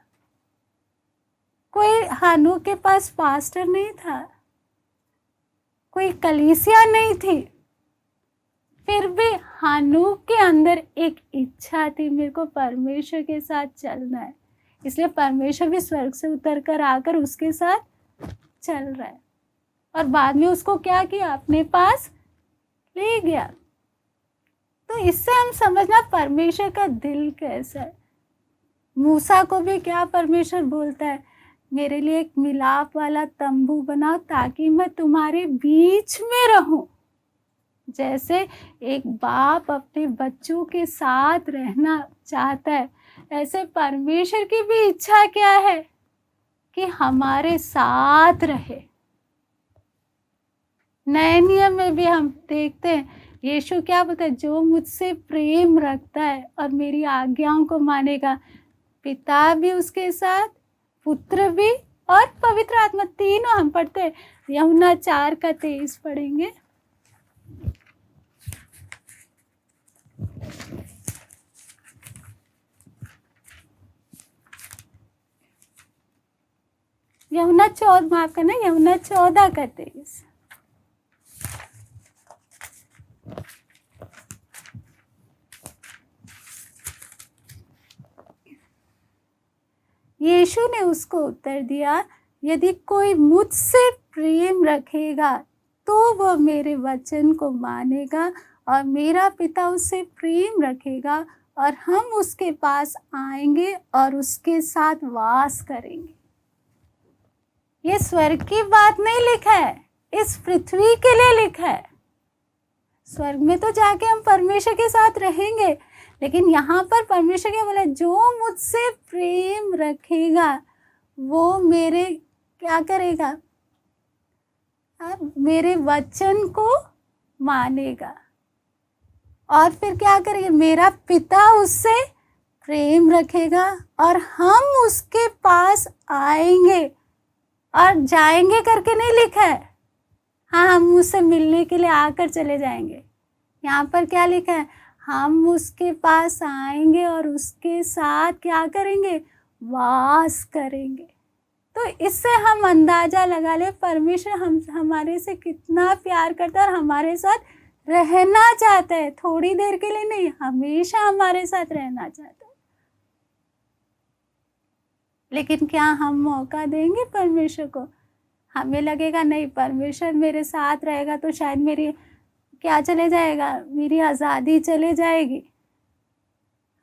कोई हानूक के पास पास्टर नहीं था, कोई कलीसिया नहीं थी, फिर भी हानूक के अंदर एक इच्छा थी, मेरे को परमेश्वर के साथ चलना है। इसलिए परमेश्वर भी स्वर्ग से उतर कर आकर उसके साथ चल रहा है, और बाद में उसको क्या किया? अपने पास ले गया। तो इससे हम समझना परमेश्वर का दिल कैसा है। मूसा को भी क्या परमेश्वर बोलता है? मेरे लिए एक मिलाप वाला तंबू बनाओ ताकि मैं तुम्हारे बीच में रहूं। जैसे एक बाप अपने बच्चों के साथ रहना चाहता है, ऐसे परमेश्वर की भी इच्छा क्या है? कि हमारे साथ रहे। नए नियम में भी हम देखते हैं यीशु क्या बोलता है? जो मुझसे प्रेम रखता है और मेरी आज्ञाओं को मानेगा, पिता भी उसके साथ, पुत्र भी और पवित्र आत्मा, तीनों हम पढ़ते हैं। यूहन्ना 4:23 पढ़ेंगे। यूहन्ना 14, माफ करना, यूहन्ना 14 का 23। यीशु ने उसको उत्तर दिया, यदि कोई मुझसे प्रेम रखेगा तो वह मेरे वचन को मानेगा और मेरा पिता उससे प्रेम रखेगा और हम उसके पास आएंगे और उसके साथ वास करेंगे। ये स्वर्ग की बात नहीं लिखा है, इस पृथ्वी के लिए लिखा है। स्वर्ग में तो जाके हम परमेश्वर के साथ रहेंगे, लेकिन यहाँ पर परमेश्वर क्या बोला, जो मुझसे प्रेम रखेगा वो मेरे क्या करेगा, मेरे वचन को मानेगा और फिर क्या करेगा, मेरा पिता उससे प्रेम रखेगा और हम उसके पास आएंगे और जाएंगे करके नहीं लिखा है। हाँ, हम उससे मिलने के लिए आकर चले जाएंगे। यहाँ पर क्या लिखा है, हम उसके पास आएंगे और उसके साथ क्या करेंगे, वास करेंगे। तो इससे हम अंदाजा लगा ले परमेश्वर हमारे से कितना प्यार करता है और हमारे साथ रहना चाहता है। थोड़ी देर के लिए नहीं, हमेशा हमारे साथ रहना चाहता है। लेकिन क्या हम मौका देंगे परमेश्वर को? हमें लगेगा नहीं, परमेश्वर मेरे साथ रहेगा तो शायद मेरी क्या चले जाएगा, मेरी आज़ादी चले जाएगी।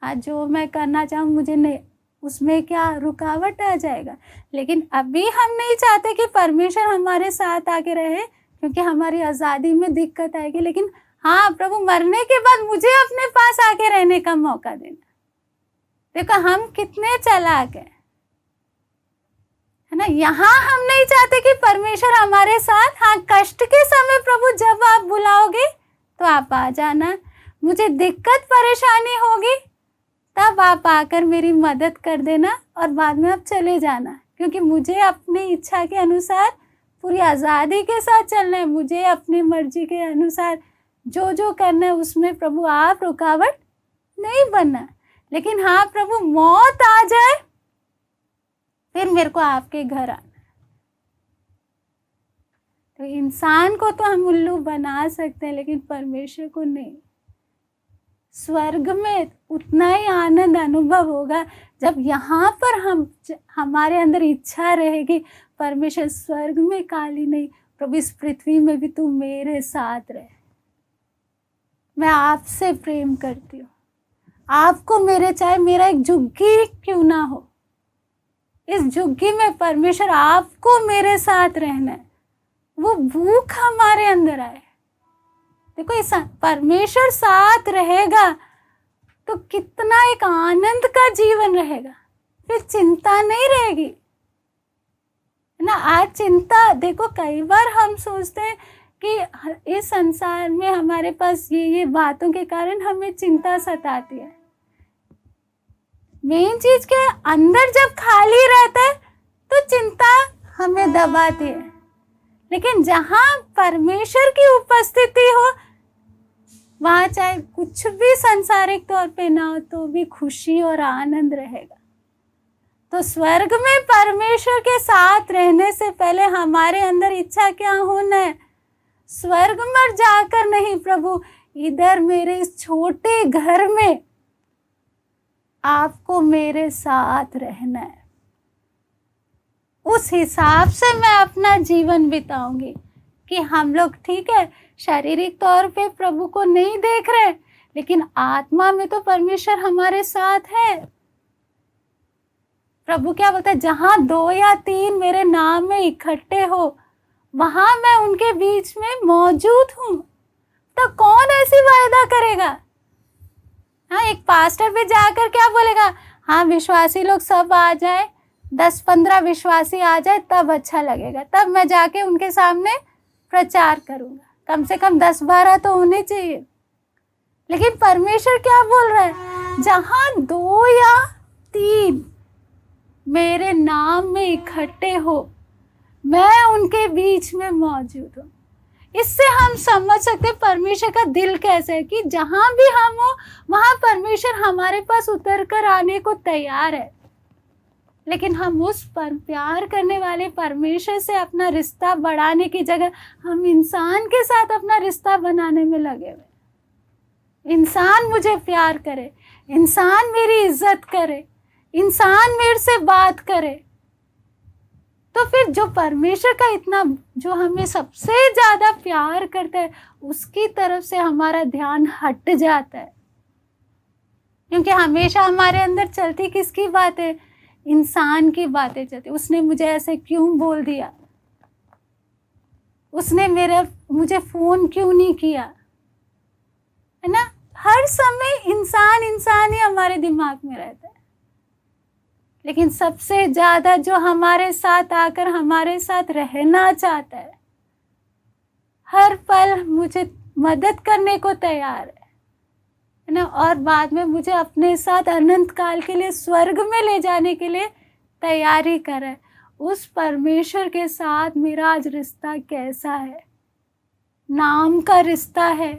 आज जो मैं करना चाहूँ मुझे नहीं, उसमें क्या रुकावट आ जाएगा। लेकिन अभी हम नहीं चाहते कि परमेश्वर हमारे साथ आके रहे, क्योंकि हमारी आज़ादी में दिक्कत आएगी। लेकिन हाँ प्रभु, मरने के बाद मुझे अपने पास आके रहने का मौका देना। देखो हम कितने चालाक हैं, है ना। यहाँ हम नहीं चाहते कि परमेश्वर हमारे साथ, हाँ कष्ट के समय प्रभु जब आप बुलाओगे तो आप आ जाना, मुझे दिक्कत परेशानी होगी तब आप आकर मेरी मदद कर देना और बाद में आप चले जाना, क्योंकि मुझे अपनी इच्छा के अनुसार पूरी आज़ादी के साथ चलना है। मुझे अपनी मर्जी के अनुसार जो जो करना है उसमें प्रभु आप रुकावट नहीं बनना। लेकिन हाँ प्रभु, मौत आ जाए फिर मेरे को आपके घर आना। तो इंसान को तो हम उल्लू बना सकते हैं, लेकिन परमेश्वर को नहीं। स्वर्ग में उतना ही आनंद अनुभव होगा जब यहाँ पर हमारे अंदर इच्छा रहेगी, परमेश्वर स्वर्ग में काली नहीं, प्रभु इस पृथ्वी में भी तू मेरे साथ रहे। मैं आपसे प्रेम करती हूँ, आपको मेरे चाहे मेरा एक झुग्गी क्यों ना हो, इस झुग्गी में परमेश्वर आपको मेरे साथ रहना है। वो भूख हमारे अंदर आए। देखो इस परमेश्वर साथ रहेगा तो कितना एक आनंद का जीवन रहेगा, फिर चिंता नहीं रहेगी, है ना। आज चिंता, देखो कई बार हम सोचते हैं कि इस संसार में हमारे पास ये बातों के कारण हमें चिंता सताती है। मेन चीज के अंदर जब खाली रहता है तो चिंता हमें दबाती है, लेकिन जहाँ परमेश्वर की उपस्थिति हो वहाँ चाहे कुछ भी सांसारिक तौर पे ना हो तो भी खुशी और आनंद रहेगा। तो स्वर्ग में परमेश्वर के साथ रहने से पहले हमारे अंदर इच्छा क्या होना है, स्वर्ग में जाकर नहीं, प्रभु इधर मेरे इस छोटे घर में आपको मेरे साथ रहना है। उस हिसाब से मैं अपना जीवन बिताऊंगी कि हम लोग ठीक है शारीरिक तौर पे प्रभु को नहीं देख रहे, लेकिन आत्मा में तो परमेश्वर हमारे साथ है। प्रभु क्या बोलता है, जहां 2 या 3 मेरे नाम में इकट्ठे हो वहां मैं उनके बीच में मौजूद हूं। तो कौन ऐसी वायदा करेगा? हाँ, एक पास्टर भी जाकर क्या बोलेगा, हाँ विश्वासी लोग सब आ जाए, 10-15 विश्वासी आ जाए तब अच्छा लगेगा, तब मैं जाके उनके सामने प्रचार करूंगा। कम से कम 10-12 तो होने चाहिए। लेकिन परमेश्वर क्या बोल रहा है, जहां 2 या 3 मेरे नाम में इकट्ठे हो मैं उनके बीच में मौजूद हूँ। इससे हम समझ सकते परमेश्वर का दिल कैसे है, कि जहाँ भी हम हो वहाँ परमेश्वर हमारे पास उतर कर आने को तैयार है। लेकिन हम उस पर प्यार करने वाले परमेश्वर से अपना रिश्ता बढ़ाने की जगह हम इंसान के साथ अपना रिश्ता बनाने में लगे हुए। इंसान मुझे प्यार करे, इंसान मेरी इज्जत करे, इंसान मेरे से बात करे, तो फिर जो परमेश्वर का इतना, जो हमें सबसे ज़्यादा प्यार करता है, उसकी तरफ से हमारा ध्यान हट जाता है। क्योंकि हमेशा हमारे अंदर चलती किसकी बात है? इंसान की बातें चलती। उसने मुझे ऐसे क्यों बोल दिया, उसने मुझे फ़ोन क्यों नहीं किया, है ना? हर समय इंसान इंसान ही हमारे दिमाग में रहता है। लेकिन सबसे ज़्यादा जो हमारे साथ आकर हमारे साथ रहना चाहता है, हर पल मुझे मदद करने को तैयार है ना, और बाद में मुझे अपने साथ अनंत काल के लिए स्वर्ग में ले जाने के लिए तैयारी करे, उस परमेश्वर के साथ मेरा आज रिश्ता कैसा है? नाम का रिश्ता है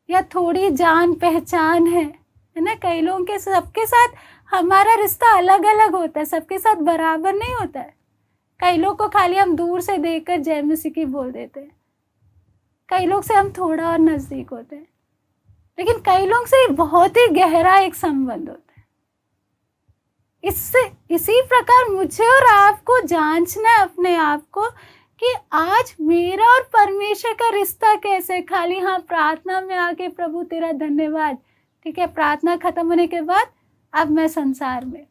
या थोड़ी जान पहचान है ना? कई लोगों के सबके साथ हमारा रिश्ता अलग अलग होता है, सबके साथ बराबर नहीं होता है। कई लोग को खाली हम दूर से देखकर जय मसीह की बोल देते हैं, कई लोग से हम थोड़ा और नज़दीक होते हैं, लेकिन कई लोग से बहुत ही गहरा एक संबंध होता है। इसी प्रकार मुझे और आपको जांचना है अपने आप को कि आज मेरा और परमेश्वर का रिश्ता कैसे। खाली हाँ प्रार्थना में आके प्रभु तेरा धन्यवाद, ठीक है, प्रार्थना खत्म होने के बाद अब मैं संसार में,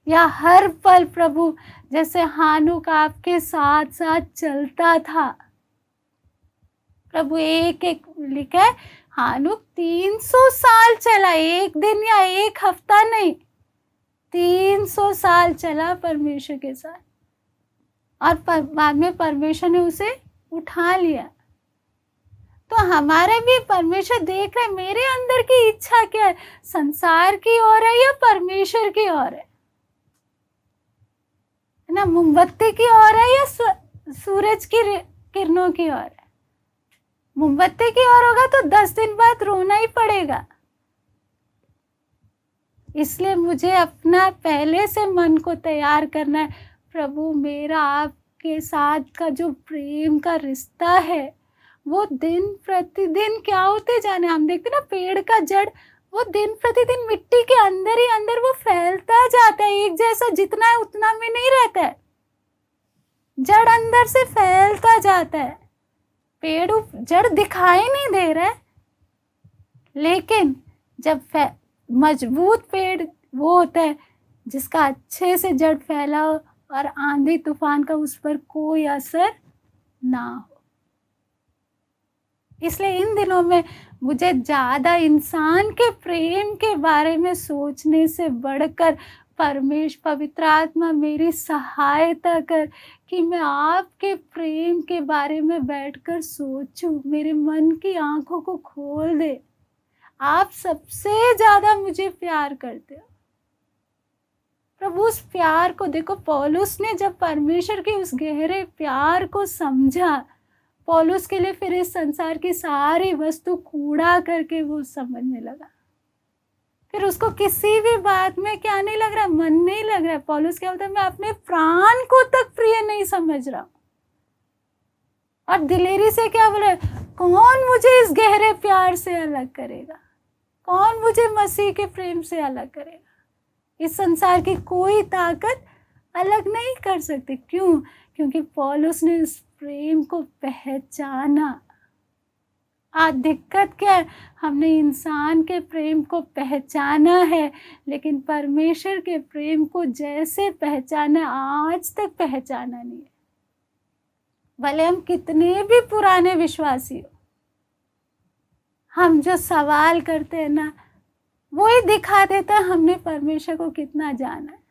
या हर पल प्रभु जैसे हानुक आपके साथ साथ चलता था। प्रभु एक एक लिखा है, हानुक 300 साल चला, एक दिन या एक हफ्ता नहीं, 300 साल चला परमेश्वर के साथ, और बाद में परमेश्वर ने उसे उठा लिया। तो हमारे भी परमेश्वर देख रहे मेरे अंदर की इच्छा क्या है, संसार की ओर है या परमेश्वर की ओर है ना? मोमबत्ती की ओर है या सूरज की किरणों की ओर है? मोमबत्ती की ओर होगा तो 10 दिन बाद रोना ही पड़ेगा। इसलिए मुझे अपना पहले से मन को तैयार करना है, प्रभु मेरा आपके साथ का जो प्रेम का रिश्ता है वो दिन प्रतिदिन क्या होते जाने। हम देखते ना पेड़ का जड़, वो दिन प्रतिदिन मिट्टी के अंदर ही अंदर वो फैलता जाता है, एक जैसा जितना है उतना में नहीं रहता है, जड़ अंदर से फैलता जाता है। पेड़ जड़ दिखाई नहीं दे रहा है, लेकिन जब मजबूत पेड़ वो होता है जिसका अच्छे से जड़ फैला हो और आंधी तूफान का उस पर कोई असर ना हो। इसलिए इन दिनों में मुझे ज़्यादा इंसान के प्रेम के बारे में सोचने से बढ़कर परमेश्वर पवित्र आत्मा मेरी सहायता कर कि मैं आपके प्रेम के बारे में बैठकर सोचूं, मेरे मन की आंखों को खोल दे। आप सबसे ज़्यादा मुझे प्यार करते हो प्रभु। उस प्यार को देखो, पौलुस ने जब परमेश्वर के उस गहरे प्यार को समझा, पौलुस के लिए फिर इस संसार की सारी वस्तु कूड़ा करके वो समझने लगा। फिर उसको किसी भी बात में क्या नहीं लग रहा, मन नहीं लग रहा। पौलुस क्या बोलता है, मैं अपने प्राण को तक प्रिय नहीं समझ रहा। और दिलेरी से क्या बोले, कौन मुझे इस गहरे प्यार से अलग करेगा, कौन मुझे मसीह के प्रेम से अलग करेगा। इस संसार की कोई ताकत अलग नहीं कर सकती। क्यों? क्योंकि पौलुस ने इस प्रेम को पहचाना। आज दिक्कत क्या है, हमने इंसान के प्रेम को पहचाना है, लेकिन परमेश्वर के प्रेम को जैसे पहचाना आज तक पहचाना नहीं है। भले हम कितने भी पुराने विश्वासी हो, हम जो सवाल करते हैं ना, वो ही दिखा देता है हमने परमेश्वर को कितना जाना है।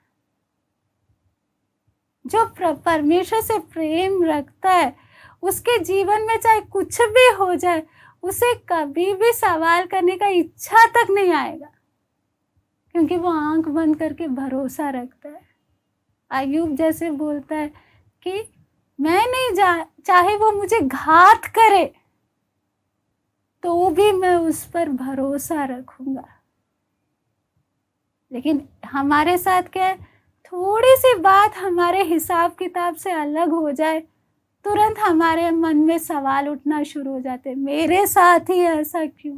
जो परमेश्वर से प्रेम रखता है उसके जीवन में चाहे कुछ भी हो जाए, उसे कभी भी सवाल करने का इच्छा तक नहीं आएगा, क्योंकि वो आंख बंद करके भरोसा रखता है। अय्यूब जैसे बोलता है कि मैं नहीं चाहे वो मुझे घात करे तो भी मैं उस पर भरोसा रखूंगा। लेकिन हमारे साथ क्या है, थोड़ी सी बात हमारे हिसाब किताब से अलग हो जाए, तुरंत हमारे मन में सवाल उठना शुरू हो जाते हैं, मेरे साथ ही ऐसा क्यों,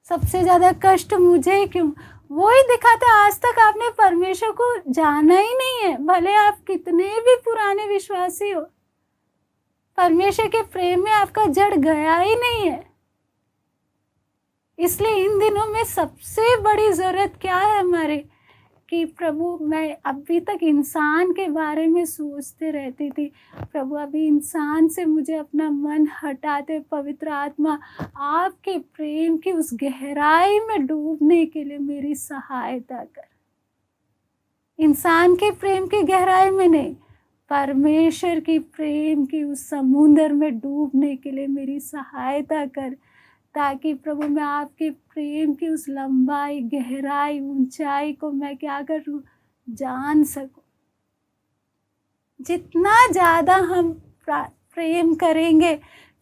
सबसे ज़्यादा कष्ट मुझे क्यों। वो ही दिखाते, आज तक आपने परमेश्वर को जाना ही नहीं है, भले आप कितने भी पुराने विश्वासी हो, परमेश्वर के प्रेम में आपका जड़ गया ही नहीं है। इसलिए इन दिनों में सबसे बड़ी ज़रूरत क्या है हमारे, कि प्रभु मैं अभी तक इंसान के बारे में सोचते रहती थी, प्रभु अभी इंसान से मुझे अपना मन हटाते, पवित्र आत्मा आपके प्रेम की उस गहराई में डूबने के लिए मेरी सहायता कर। इंसान के प्रेम की गहराई में नहीं, परमेश्वर की प्रेम की उस समुद्र में डूबने के लिए मेरी सहायता कर, ताकि प्रभु मैं आपके प्रेम की उस लंबाई, गहराई, ऊंचाई को मैं क्या करूं, जान सकूं। जितना ज़्यादा हम प्रेम करेंगे,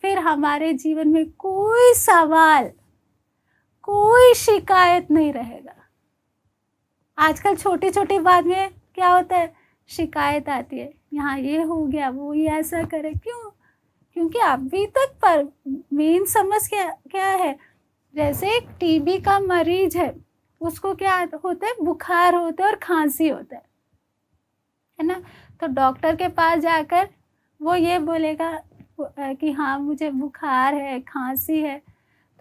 फिर हमारे जीवन में कोई सवाल, कोई शिकायत नहीं रहेगा। आजकल छोटी छोटी बात में क्या होता है, शिकायत आती है, यहाँ ये हो गया, वो ये ऐसा करे, क्यों? क्योंकि अभी तक पर मेन समझ क्या है, जैसे एक टीबी का मरीज है, उसको क्या होता है, बुखार होता है और खांसी होता है ना। तो डॉक्टर के पास जाकर वो ये बोलेगा कि हाँ मुझे बुखार है, खांसी है,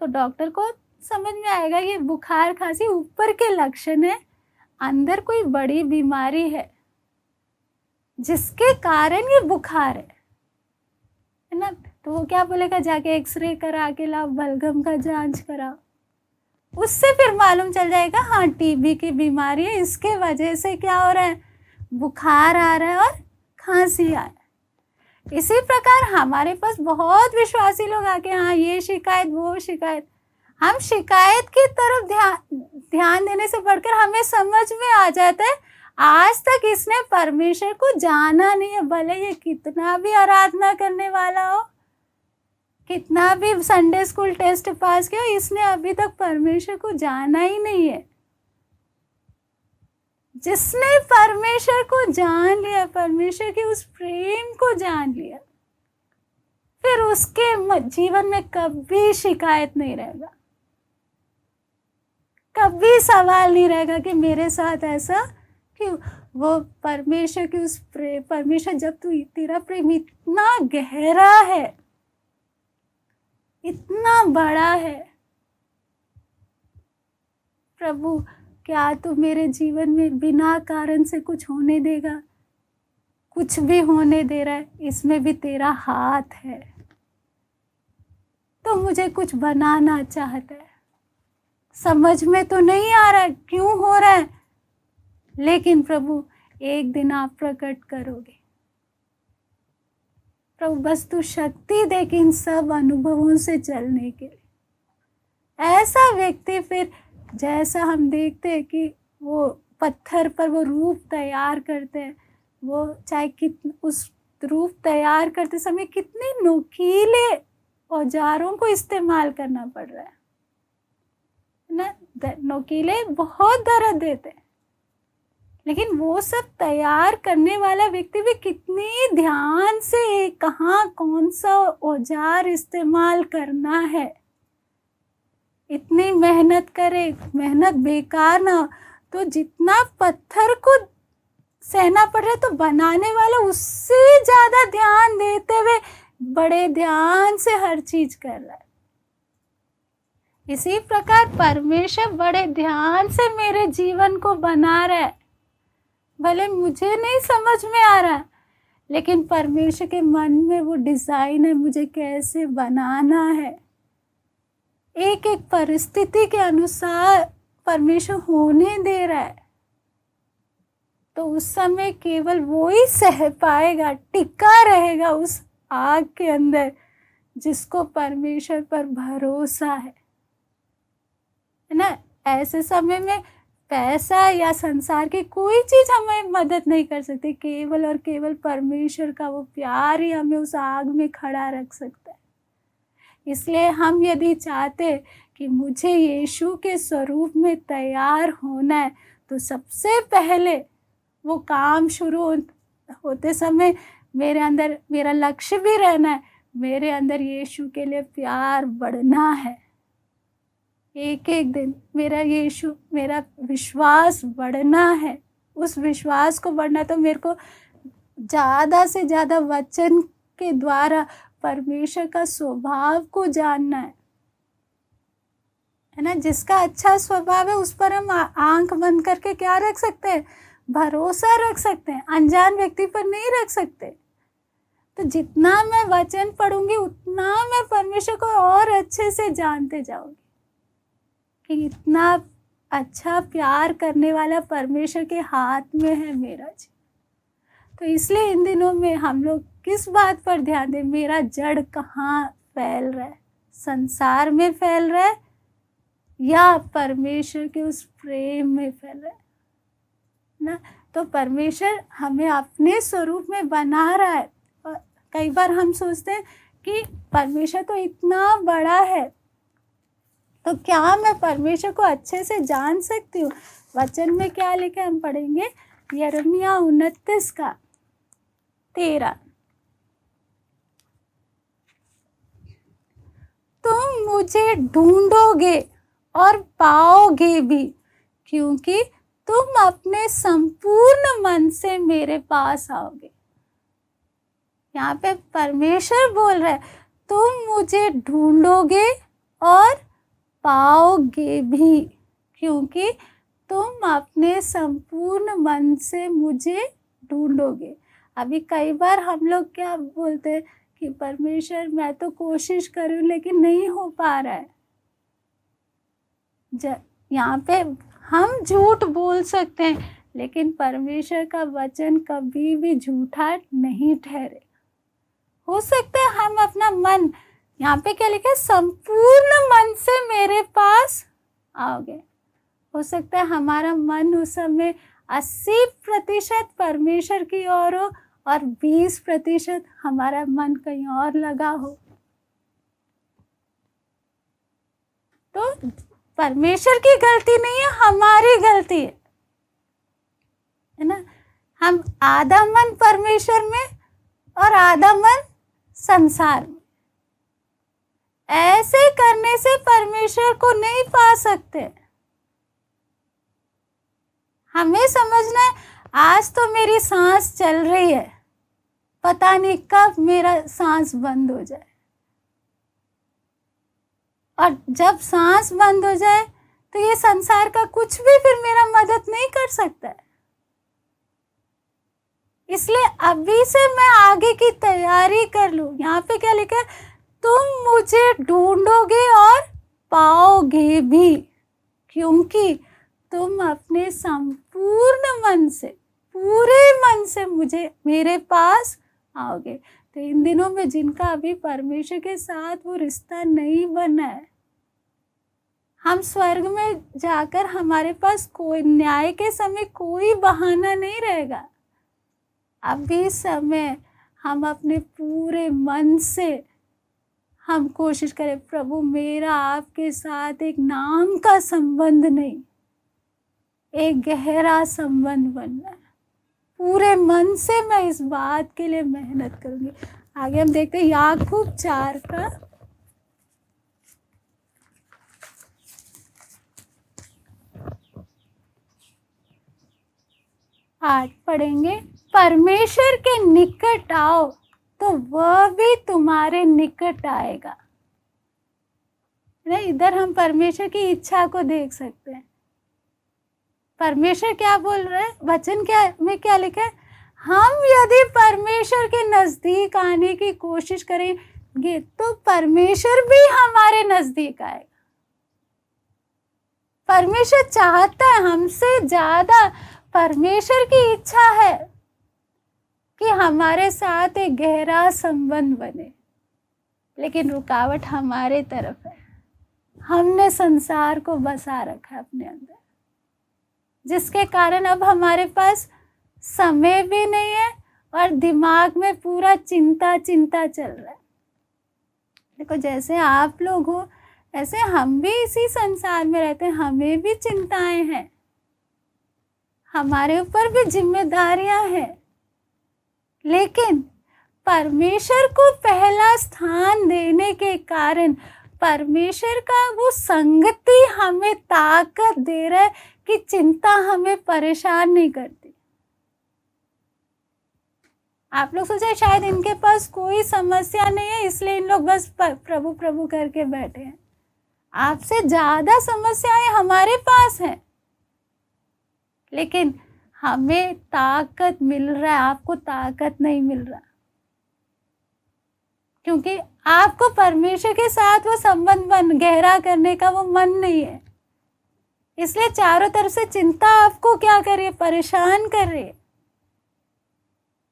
तो डॉक्टर को समझ में आएगा ये बुखार खांसी ऊपर के लक्षण है, अंदर कोई बड़ी बीमारी है जिसके कारण ये बुखार है ना। तो वो क्या बोलेगा, जाके एक्सरे करा के लाओ, बलगम का जांच कराओ, उससे फिर मालूम चल जाएगा हाँ टीबी की बीमारी है, इसके वजह से क्या हो रहा है, बुखार आ रहा है और खांसी आ रहा है। इसी प्रकार हमारे पास बहुत विश्वासी लोग आके हाँ ये शिकायत, वो शिकायत, हम शिकायत की तरफ ध्यान देने से बढ़कर हमें समझ में आ जाता है आज तक इसने परमेश्वर को जाना नहीं है, भले ये कितना भी आराधना करने वाला हो, कितना भी संडे स्कूल टेस्ट पास किया, इसने अभी तक परमेश्वर को जाना ही नहीं है। जिसने परमेश्वर को जान लिया, परमेश्वर के उस प्रेम को जान लिया, फिर उसके जीवन में कभी शिकायत नहीं रहेगा, कभी सवाल नहीं रहेगा कि मेरे साथ ऐसा क्यों। वो परमेश्वर की उस प्रेम, परमेश्वर जब तेरा प्रेम इतना गहरा है, इतना बड़ा है, प्रभु क्या तू मेरे जीवन में बिना कारण से कुछ होने देगा? कुछ भी होने दे रहा है, इसमें भी तेरा हाथ है। तो मुझे कुछ बनाना चाहता है, समझ में तो नहीं आ रहा है क्यों हो रहा है, लेकिन प्रभु एक दिन आप प्रकट करोगे। प्रभु बस तू शक्ति दे कि इन सब अनुभवों से चलने के लिए। ऐसा व्यक्ति फिर जैसा हम देखते हैं कि वो पत्थर पर वो रूप तैयार करते हैं, वो चाहे उस रूप तैयार करते समय कितने नुकीले औजारों को इस्तेमाल करना पड़ रहा है ना। नुकीले बहुत दर्द देते हैं, लेकिन वो सब तैयार करने वाला व्यक्ति भी कितनी ध्यान से कहाँ कौन सा औजार इस्तेमाल करना है, इतनी मेहनत करे, मेहनत बेकार ना हो। तो जितना पत्थर को सहना पड़ रहा है, तो बनाने वाला उससे ज़्यादा ध्यान देते हुए बड़े ध्यान से हर चीज कर रहा है। इसी प्रकार परमेश्वर बड़े ध्यान से मेरे जीवन को बना रहा है, भले मुझे नहीं समझ में आ रहा, लेकिन परमेश्वर के मन में वो डिज़ाइन है मुझे कैसे बनाना है। एक एक परिस्थिति के अनुसार परमेश्वर होने दे रहा है, तो उस समय केवल वो ही सह पाएगा, टिका रहेगा उस आग के अंदर, जिसको परमेश्वर पर भरोसा है ना। ऐसे समय में पैसा या संसार की कोई चीज़ हमें मदद नहीं कर सकती। केवल और केवल परमेश्वर का वो प्यार ही हमें उस आग में खड़ा रख सकता है। इसलिए हम यदि चाहते कि मुझे यीशु के स्वरूप में तैयार होना है, तो सबसे पहले वो काम शुरू होते समय मेरे अंदर मेरा लक्ष्य भी रहना है, मेरे अंदर यीशु के लिए प्यार बढ़ना है। एक एक दिन मेरा विश्वास बढ़ना है। उस विश्वास को बढ़ना तो मेरे को ज़्यादा से ज़्यादा वचन के द्वारा परमेश्वर का स्वभाव को जानना है ना। जिसका अच्छा स्वभाव है उस पर हम आंख बंद करके क्या रख सकते हैं? भरोसा रख सकते हैं। अनजान व्यक्ति पर नहीं रख सकते। तो जितना मैं वचन पढ़ूंगी उतना मैं परमेश्वर को और अच्छे से जानते जाऊंगी कि इतना अच्छा प्यार करने वाला परमेश्वर के हाथ में है मेरा जी। तो इसलिए इन दिनों में हम लोग किस बात पर ध्यान दें? मेरा जड़ कहाँ फैल रहा है? संसार में फैल रहा है या परमेश्वर के उस प्रेम में फैल रहा है ना? तो परमेश्वर हमें अपने स्वरूप में बना रहा है। और कई बार हम सोचते हैं कि परमेश्वर तो इतना बड़ा है, तो क्या मैं परमेश्वर को अच्छे से जान सकती हूँ? वचन में क्या लिखा है हम पढ़ेंगे, यिर्मयाह 29:13। तुम मुझे ढूंढोगे और पाओगे भी, क्योंकि तुम अपने संपूर्ण मन से मेरे पास आओगे। यहाँ पे परमेश्वर बोल रहा है, तुम मुझे ढूंढोगे और पाओगे भी, क्योंकि तुम अपने संपूर्ण मन से मुझे ढूंढोगे। अभी कई बार हम लोग क्या बोलते हैं कि परमेश्वर मैं तो कोशिश करूं लेकिन नहीं हो पा रहा है। यहाँ पे हम झूठ बोल सकते हैं, लेकिन परमेश्वर का वचन कभी भी झूठा नहीं ठहरे। हो सकता है हम अपना मन, यहाँ पे क्या लिखा है, संपूर्ण मन से मेरे पास आओगे। हो सकता है हमारा मन उस समय 80% परमेश्वर की ओर हो और 20% हमारा मन कहीं और लगा हो। तो परमेश्वर की गलती नहीं है, हमारी गलती है ना। हम आधा मन परमेश्वर में और आधा मन संसार में, ऐसे करने से परमेश्वर को नहीं पा सकते। हमें समझना है, आज तो मेरी सांस चल रही है, पता नहीं कब मेरा सांस बंद हो जाए। और जब सांस बंद हो जाए तो ये संसार का कुछ भी फिर मेरा मदद नहीं कर सकता है। इसलिए अभी से मैं आगे की तैयारी कर लूं। यहाँ पे क्या लिखा है, तुम मुझे ढूंढोगे और पाओगे भी, क्योंकि तुम अपने संपूर्ण मन से, पूरे मन से मुझे मेरे पास आओगे। तो इन दिनों में जिनका अभी परमेश्वर के साथ वो रिश्ता नहीं बना है, हम स्वर्ग में जाकर हमारे पास कोई न्याय के समय कोई बहाना नहीं रहेगा। अभी समय हम अपने पूरे मन से हम कोशिश करें, प्रभु मेरा आपके साथ एक नाम का संबंध नहीं, एक गहरा संबंध बनना है। पूरे मन से मैं इस बात के लिए मेहनत करूंगी। आगे हम देखते हैं याकूब 4:8 पढ़ेंगे। परमेश्वर के निकट आओ तो वह भी तुम्हारे निकट आएगा। नहीं, इधर हम परमेश्वर की इच्छा को देख सकते हैं। परमेश्वर क्या बोल रहे हैं, वचन क्या में क्या लिखा है, हम यदि परमेश्वर के नजदीक आने की कोशिश करेंगे तो परमेश्वर भी हमारे नजदीक आएगा। परमेश्वर चाहता है, हमसे ज्यादा परमेश्वर की इच्छा है कि हमारे साथ एक गहरा संबंध बने, लेकिन रुकावट हमारे तरफ है। हमने संसार को बसा रखा है अपने अंदर। जिसके कारण अब हमारे पास समय भी नहीं है और दिमाग में पूरा चिंता चिंता चल रहा है। देखो, जैसे आप लोग हो ऐसे हम भी इसी संसार में रहते हैं, हमें भी चिंताएं हैं, हमारे ऊपर भी जिम्मेदारियां हैं, लेकिन परमेश्वर को पहला स्थान देने के कारण परमेश्वर का वो संगति हमें ताकत दे रहा है कि चिंता हमें परेशान नहीं करती। आप लोग सोचे शायद इनके पास कोई समस्या नहीं है इसलिए इन लोग बस प्रभु प्रभु करके बैठे हैं। आपसे ज्यादा समस्याएं हमारे पास हैं, लेकिन हमें ताकत मिल रहा है, आपको ताकत नहीं मिल रहा, क्योंकि आपको परमेश्वर के साथ वो संबंध गहरा करने का वो मन नहीं है। इसलिए चारों तरफ से चिंता आपको क्या कर रही है, परेशान कर रही है।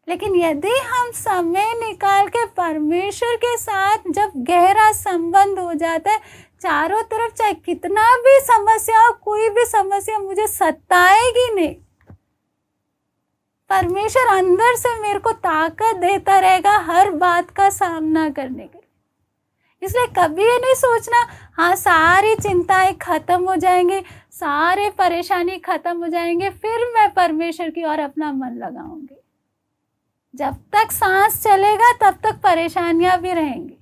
लेकिन यदि हम समय निकाल के परमेश्वर के साथ जब गहरा संबंध हो जाता है, चारों तरफ चाहे कितना भी समस्या हो, कोई भी समस्या मुझे सताएगी नहीं, परमेश्वर अंदर से मेरे को ताकत देता रहेगा हर बात का सामना करने के लिए। इसलिए कभी ये नहीं सोचना हाँ सारी चिंताएं खत्म हो जाएंगे, सारे परेशानी खत्म हो जाएंगे, फिर मैं परमेश्वर की ओर अपना मन लगाऊंगी। जब तक सांस चलेगा तब तक परेशानियां भी रहेंगी।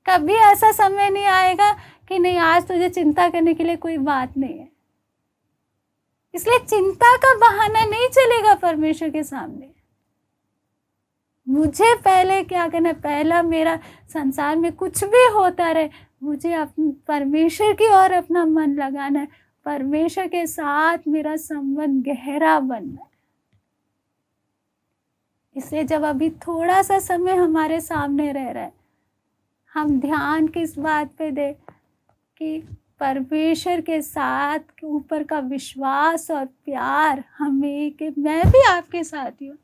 कभी ऐसा समय नहीं आएगा कि नहीं आज तुझे चिंता करने के लिए कोई बात नहीं है। इसलिए चिंता का बहाना नहीं चलेगा परमेश्वर के सामने। मुझे पहले क्या करना, पहला मेरा संसार में कुछ भी होता रहे, मुझे अपने परमेश्वर की ओर अपना मन लगाना है, परमेश्वर के साथ मेरा संबंध गहरा बनना है। इसलिए जब अभी थोड़ा सा समय हमारे सामने रह रहा है, हम ध्यान किस बात पे दे कि परमेश्वर के साथ ऊपर का विश्वास और प्यार हमें कि मैं भी आपके साथ ही हूँ।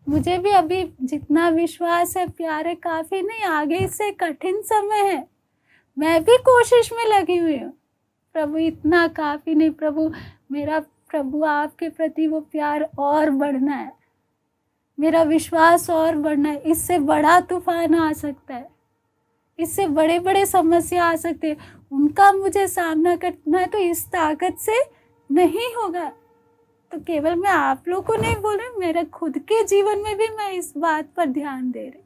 मुझे भी अभी जितना विश्वास है प्यार है काफ़ी नहीं, आगे इससे कठिन समय है, मैं भी कोशिश में लगी हुई हूँ। प्रभु इतना काफ़ी नहीं, प्रभु मेरा प्रभु आपके प्रति वो प्यार और बढ़ना है, मेरा विश्वास और बढ़ना है। इससे बड़ा तूफान आ सकता है, इससे बड़े बड़े समस्या आ सकते हैं, उनका मुझे सामना करना है तो इस ताकत से नहीं होगा। तो केवल मैं आप लोग को नहीं बोल रही, मेरे खुद के जीवन में भी मैं इस बात पर ध्यान दे रही।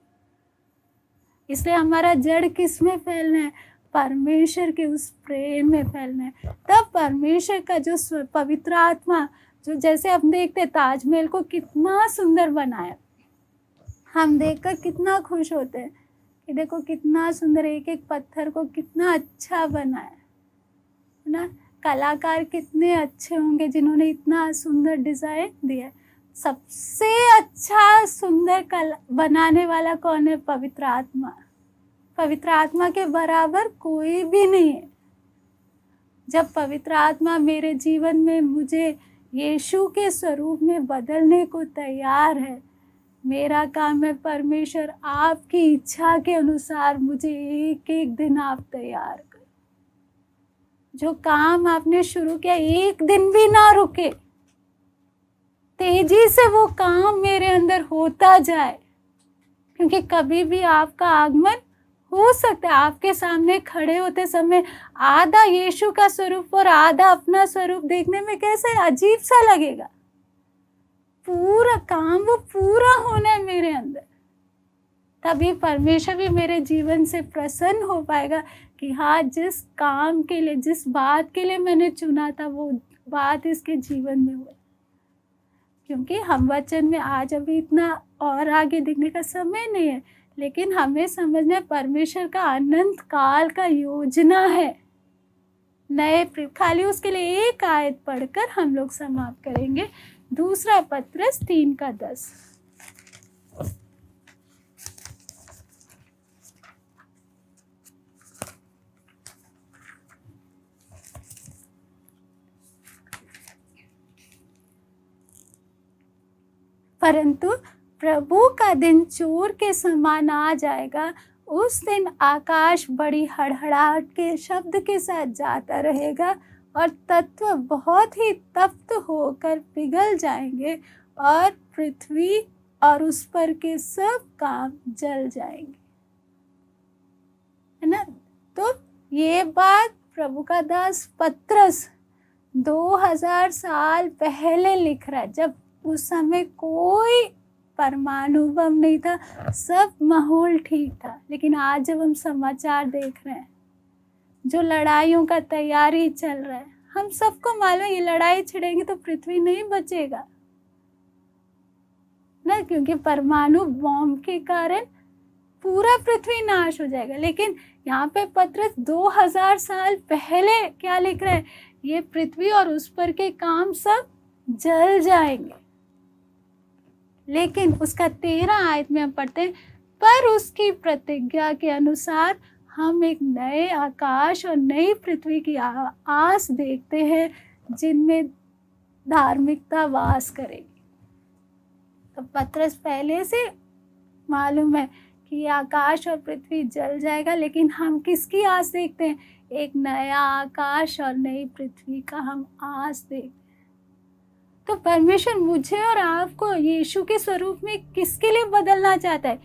इसलिए हमारा जड़ किस में फैलना है, परमेश्वर के उस प्रेम में फैलना है। तब परमेश्वर का जो पवित्र आत्मा, जो जैसे हम देखते ताजमहल को कितना सुंदर बनाया, हम देखकर कितना खुश होते हैं कि देखो कितना सुंदर, एक एक पत्थर को कितना अच्छा बनाया है ना। कलाकार कितने अच्छे होंगे जिन्होंने इतना सुंदर डिज़ाइन दिया। सबसे अच्छा सुंदर कला बनाने वाला कौन है? पवित्र आत्मा। पवित्र आत्मा के बराबर कोई भी नहीं है। जब पवित्र आत्मा मेरे जीवन में मुझे यीशु के स्वरूप में बदलने को तैयार है, मेरा काम है परमेश्वर आपकी इच्छा के अनुसार मुझे एक एक दिन आप तैयार करो। जो काम आपने शुरू किया एक दिन भी ना रुके, तेजी से वो काम मेरे अंदर होता जाए, क्योंकि कभी भी आपका आगमन हो सकता है। आपके सामने खड़े होते समय आधा यीशु का स्वरूप और आधा अपना स्वरूप देखने में कैसे अजीब सा लगेगा। पूरा काम वो पूरा होना है मेरे अंदर, तभी परमेश्वर भी मेरे जीवन से प्रसन्न हो पाएगा कि हाँ, जिस काम के लिए, जिस बात के लिए मैंने चुना था वो बात इसके जीवन में हुई। क्योंकि हम वचन में आज अभी इतना और आगे दिखने का समय नहीं है, लेकिन हमें समझना है परमेश्वर का अनंत काल का योजना है। नए खाली उसके लिए एक आयत पढ़कर हम लोग समाप्त करेंगे। दूसरा पत्रस 3:10। परंतु प्रभु का दिन चोर के समान आ जाएगा। उस दिन आकाश बड़ी हड़हड़ाहट के शब्द के साथ जाता रहेगा और तत्व बहुत ही तप्त होकर पिघल जाएंगे और पृथ्वी और उस पर के सब काम जल जाएंगे, है ना। तो ये बात प्रभु का दास पतरस 2000 साल पहले लिख रहा है, जब उस समय कोई परमाणु बम नहीं था, सब माहौल ठीक था। लेकिन आज जब हम समाचार देख रहे हैं, जो लड़ाइयों का तैयारी चल रहा है, हम सबको मालूम है ये लड़ाई छिड़ेंगी तो पृथ्वी नहीं बचेगा ना, क्योंकि परमाणु बम के कारण पूरा पृथ्वी नाश हो जाएगा। लेकिन यहाँ पे पतरस 2000 साल पहले क्या लिख रहा है, ये पृथ्वी और उस पर के काम सब जल जाएंगे। लेकिन उसका 13 आयत में हम पढ़ते हैं, पर उसकी प्रतिज्ञा के अनुसार हम एक नए आकाश और नई पृथ्वी की आस देखते हैं, जिनमें धार्मिकता वास करेगी। तो पतरस पहले से मालूम है कि ये आकाश और पृथ्वी जल जाएगा, लेकिन हम किसकी आस देखते हैं? एक नया आकाश और नई पृथ्वी का हम आस देखते हैं। तो परमेश्वर मुझे और आपको यीशु के स्वरूप में किसके लिए बदलना चाहता है?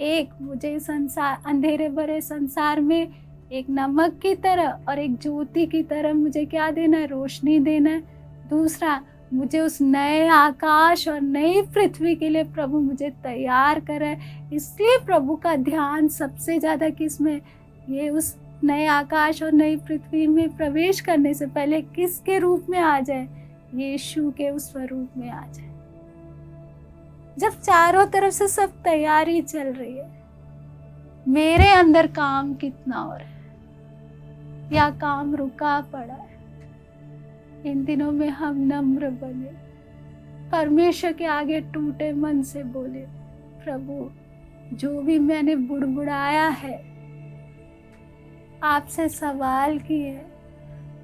एक, मुझे संसार, अंधेरे भरे संसार में एक नमक की तरह और एक ज्योति की तरह मुझे क्या देना है? रोशनी देना है। दूसरा, मुझे उस नए आकाश और नई पृथ्वी के लिए प्रभु मुझे तैयार कर रहा है। इसलिए प्रभु का ध्यान सबसे ज़्यादा किस में? ये उस नए आकाश और नई पृथ्वी में प्रवेश करने से पहले किसके रूप में आ जाए? यीशु के उस स्वरूप में आ जाए। जब चारों तरफ से सब तैयारी चल रही है, मेरे अंदर काम कितना हो रहा है या काम रुका पड़ा है? इन दिनों में हम नम्र बने, परमेश्वर के आगे टूटे मन से बोले, प्रभु जो भी मैंने बुड़बुड़ाया है, आपसे सवाल किए,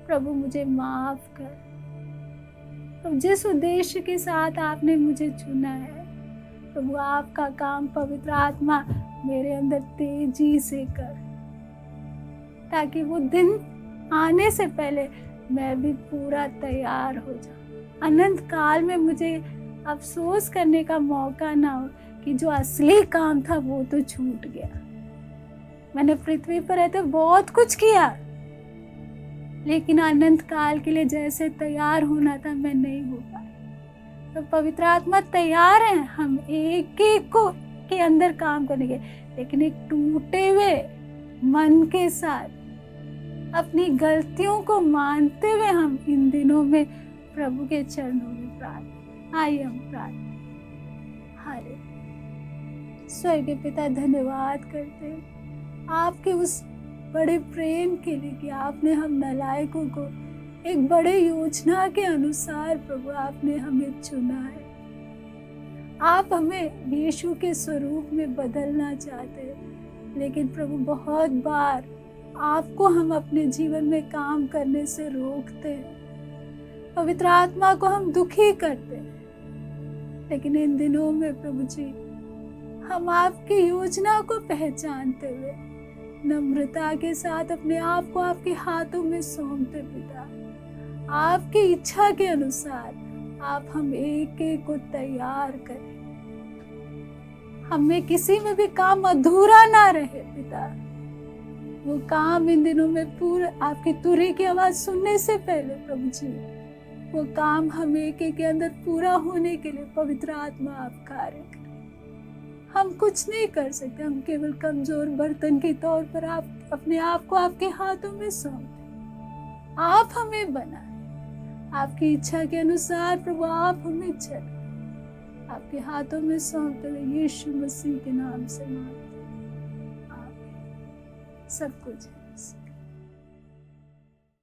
प्रभु मुझे माफ कर। तो जिस उद्देश्य के साथ आपने मुझे चुना है, प्रभु आपका काम पवित्र आत्मा मेरे अंदर तेजी से कर, ताकि वो दिन आने से पहले मैं भी पूरा तैयार हो जाऊं। अनंत काल में मुझे अफसोस करने का मौका ना हो कि जो असली काम था वो तो छूट गया। मैंने पृथ्वी पर रहते बहुत कुछ किया, लेकिन अनंत काल के लिए जैसे तैयार होना था मैं नहीं हो पाई। तो पवित्र आत्मा तैयार है हम एक एक को के अंदर काम करने के, लेकिन एक टूटे हुए मन के साथ अपनी गलतियों को मानते हुए हम इन दिनों में प्रभु के चरणों में प्रार्थना। आइए हम प्रार्थना। हाले स्वर्गीय पिता, धन्यवाद करते हैं आपके उस बड़े प्रेम के लिए कि आपने हम नालायकों को एक बड़े योजना के अनुसार प्रभु आपने हमें चुना है। आप हमें यीशु के स्वरूप में बदलना चाहते हैं, लेकिन प्रभु बहुत बार आपको हम अपने जीवन में काम करने से रोकते हैं, पवित्र आत्मा को हम दुखी करते हैं। लेकिन इन दिनों में प्रभु जी हम आपकी योजना को पहचानते हुए नम्रता के साथ अपने आप को आपके हाथों में सौंपते पिता, आपकी इच्छा के अनुसार आप हम एक एक को तैयार करें, हमें किसी में भी काम अधूरा ना रहे पिता। वो काम इन दिनों में पूरा आपकी तुरही की आवाज सुनने से पहले प्रभु जी वो काम हम एक एक के अंदर पूरा होने के लिए पवित्र आत्मा आप कार्य करें। हम कुछ नहीं कर सकते, हम केवल कमजोर बर्तन के तौर पर आप अपने आप को आपके हाथों में सौंप दें। आप हमें बनाएं, आपकी इच्छा के अनुसार प्रभु आप हमें चलें। आपके हाथों में सौंपते हुए यीशु मसीह के नाम से मांगते हैं, आमीन। सब कुछ है।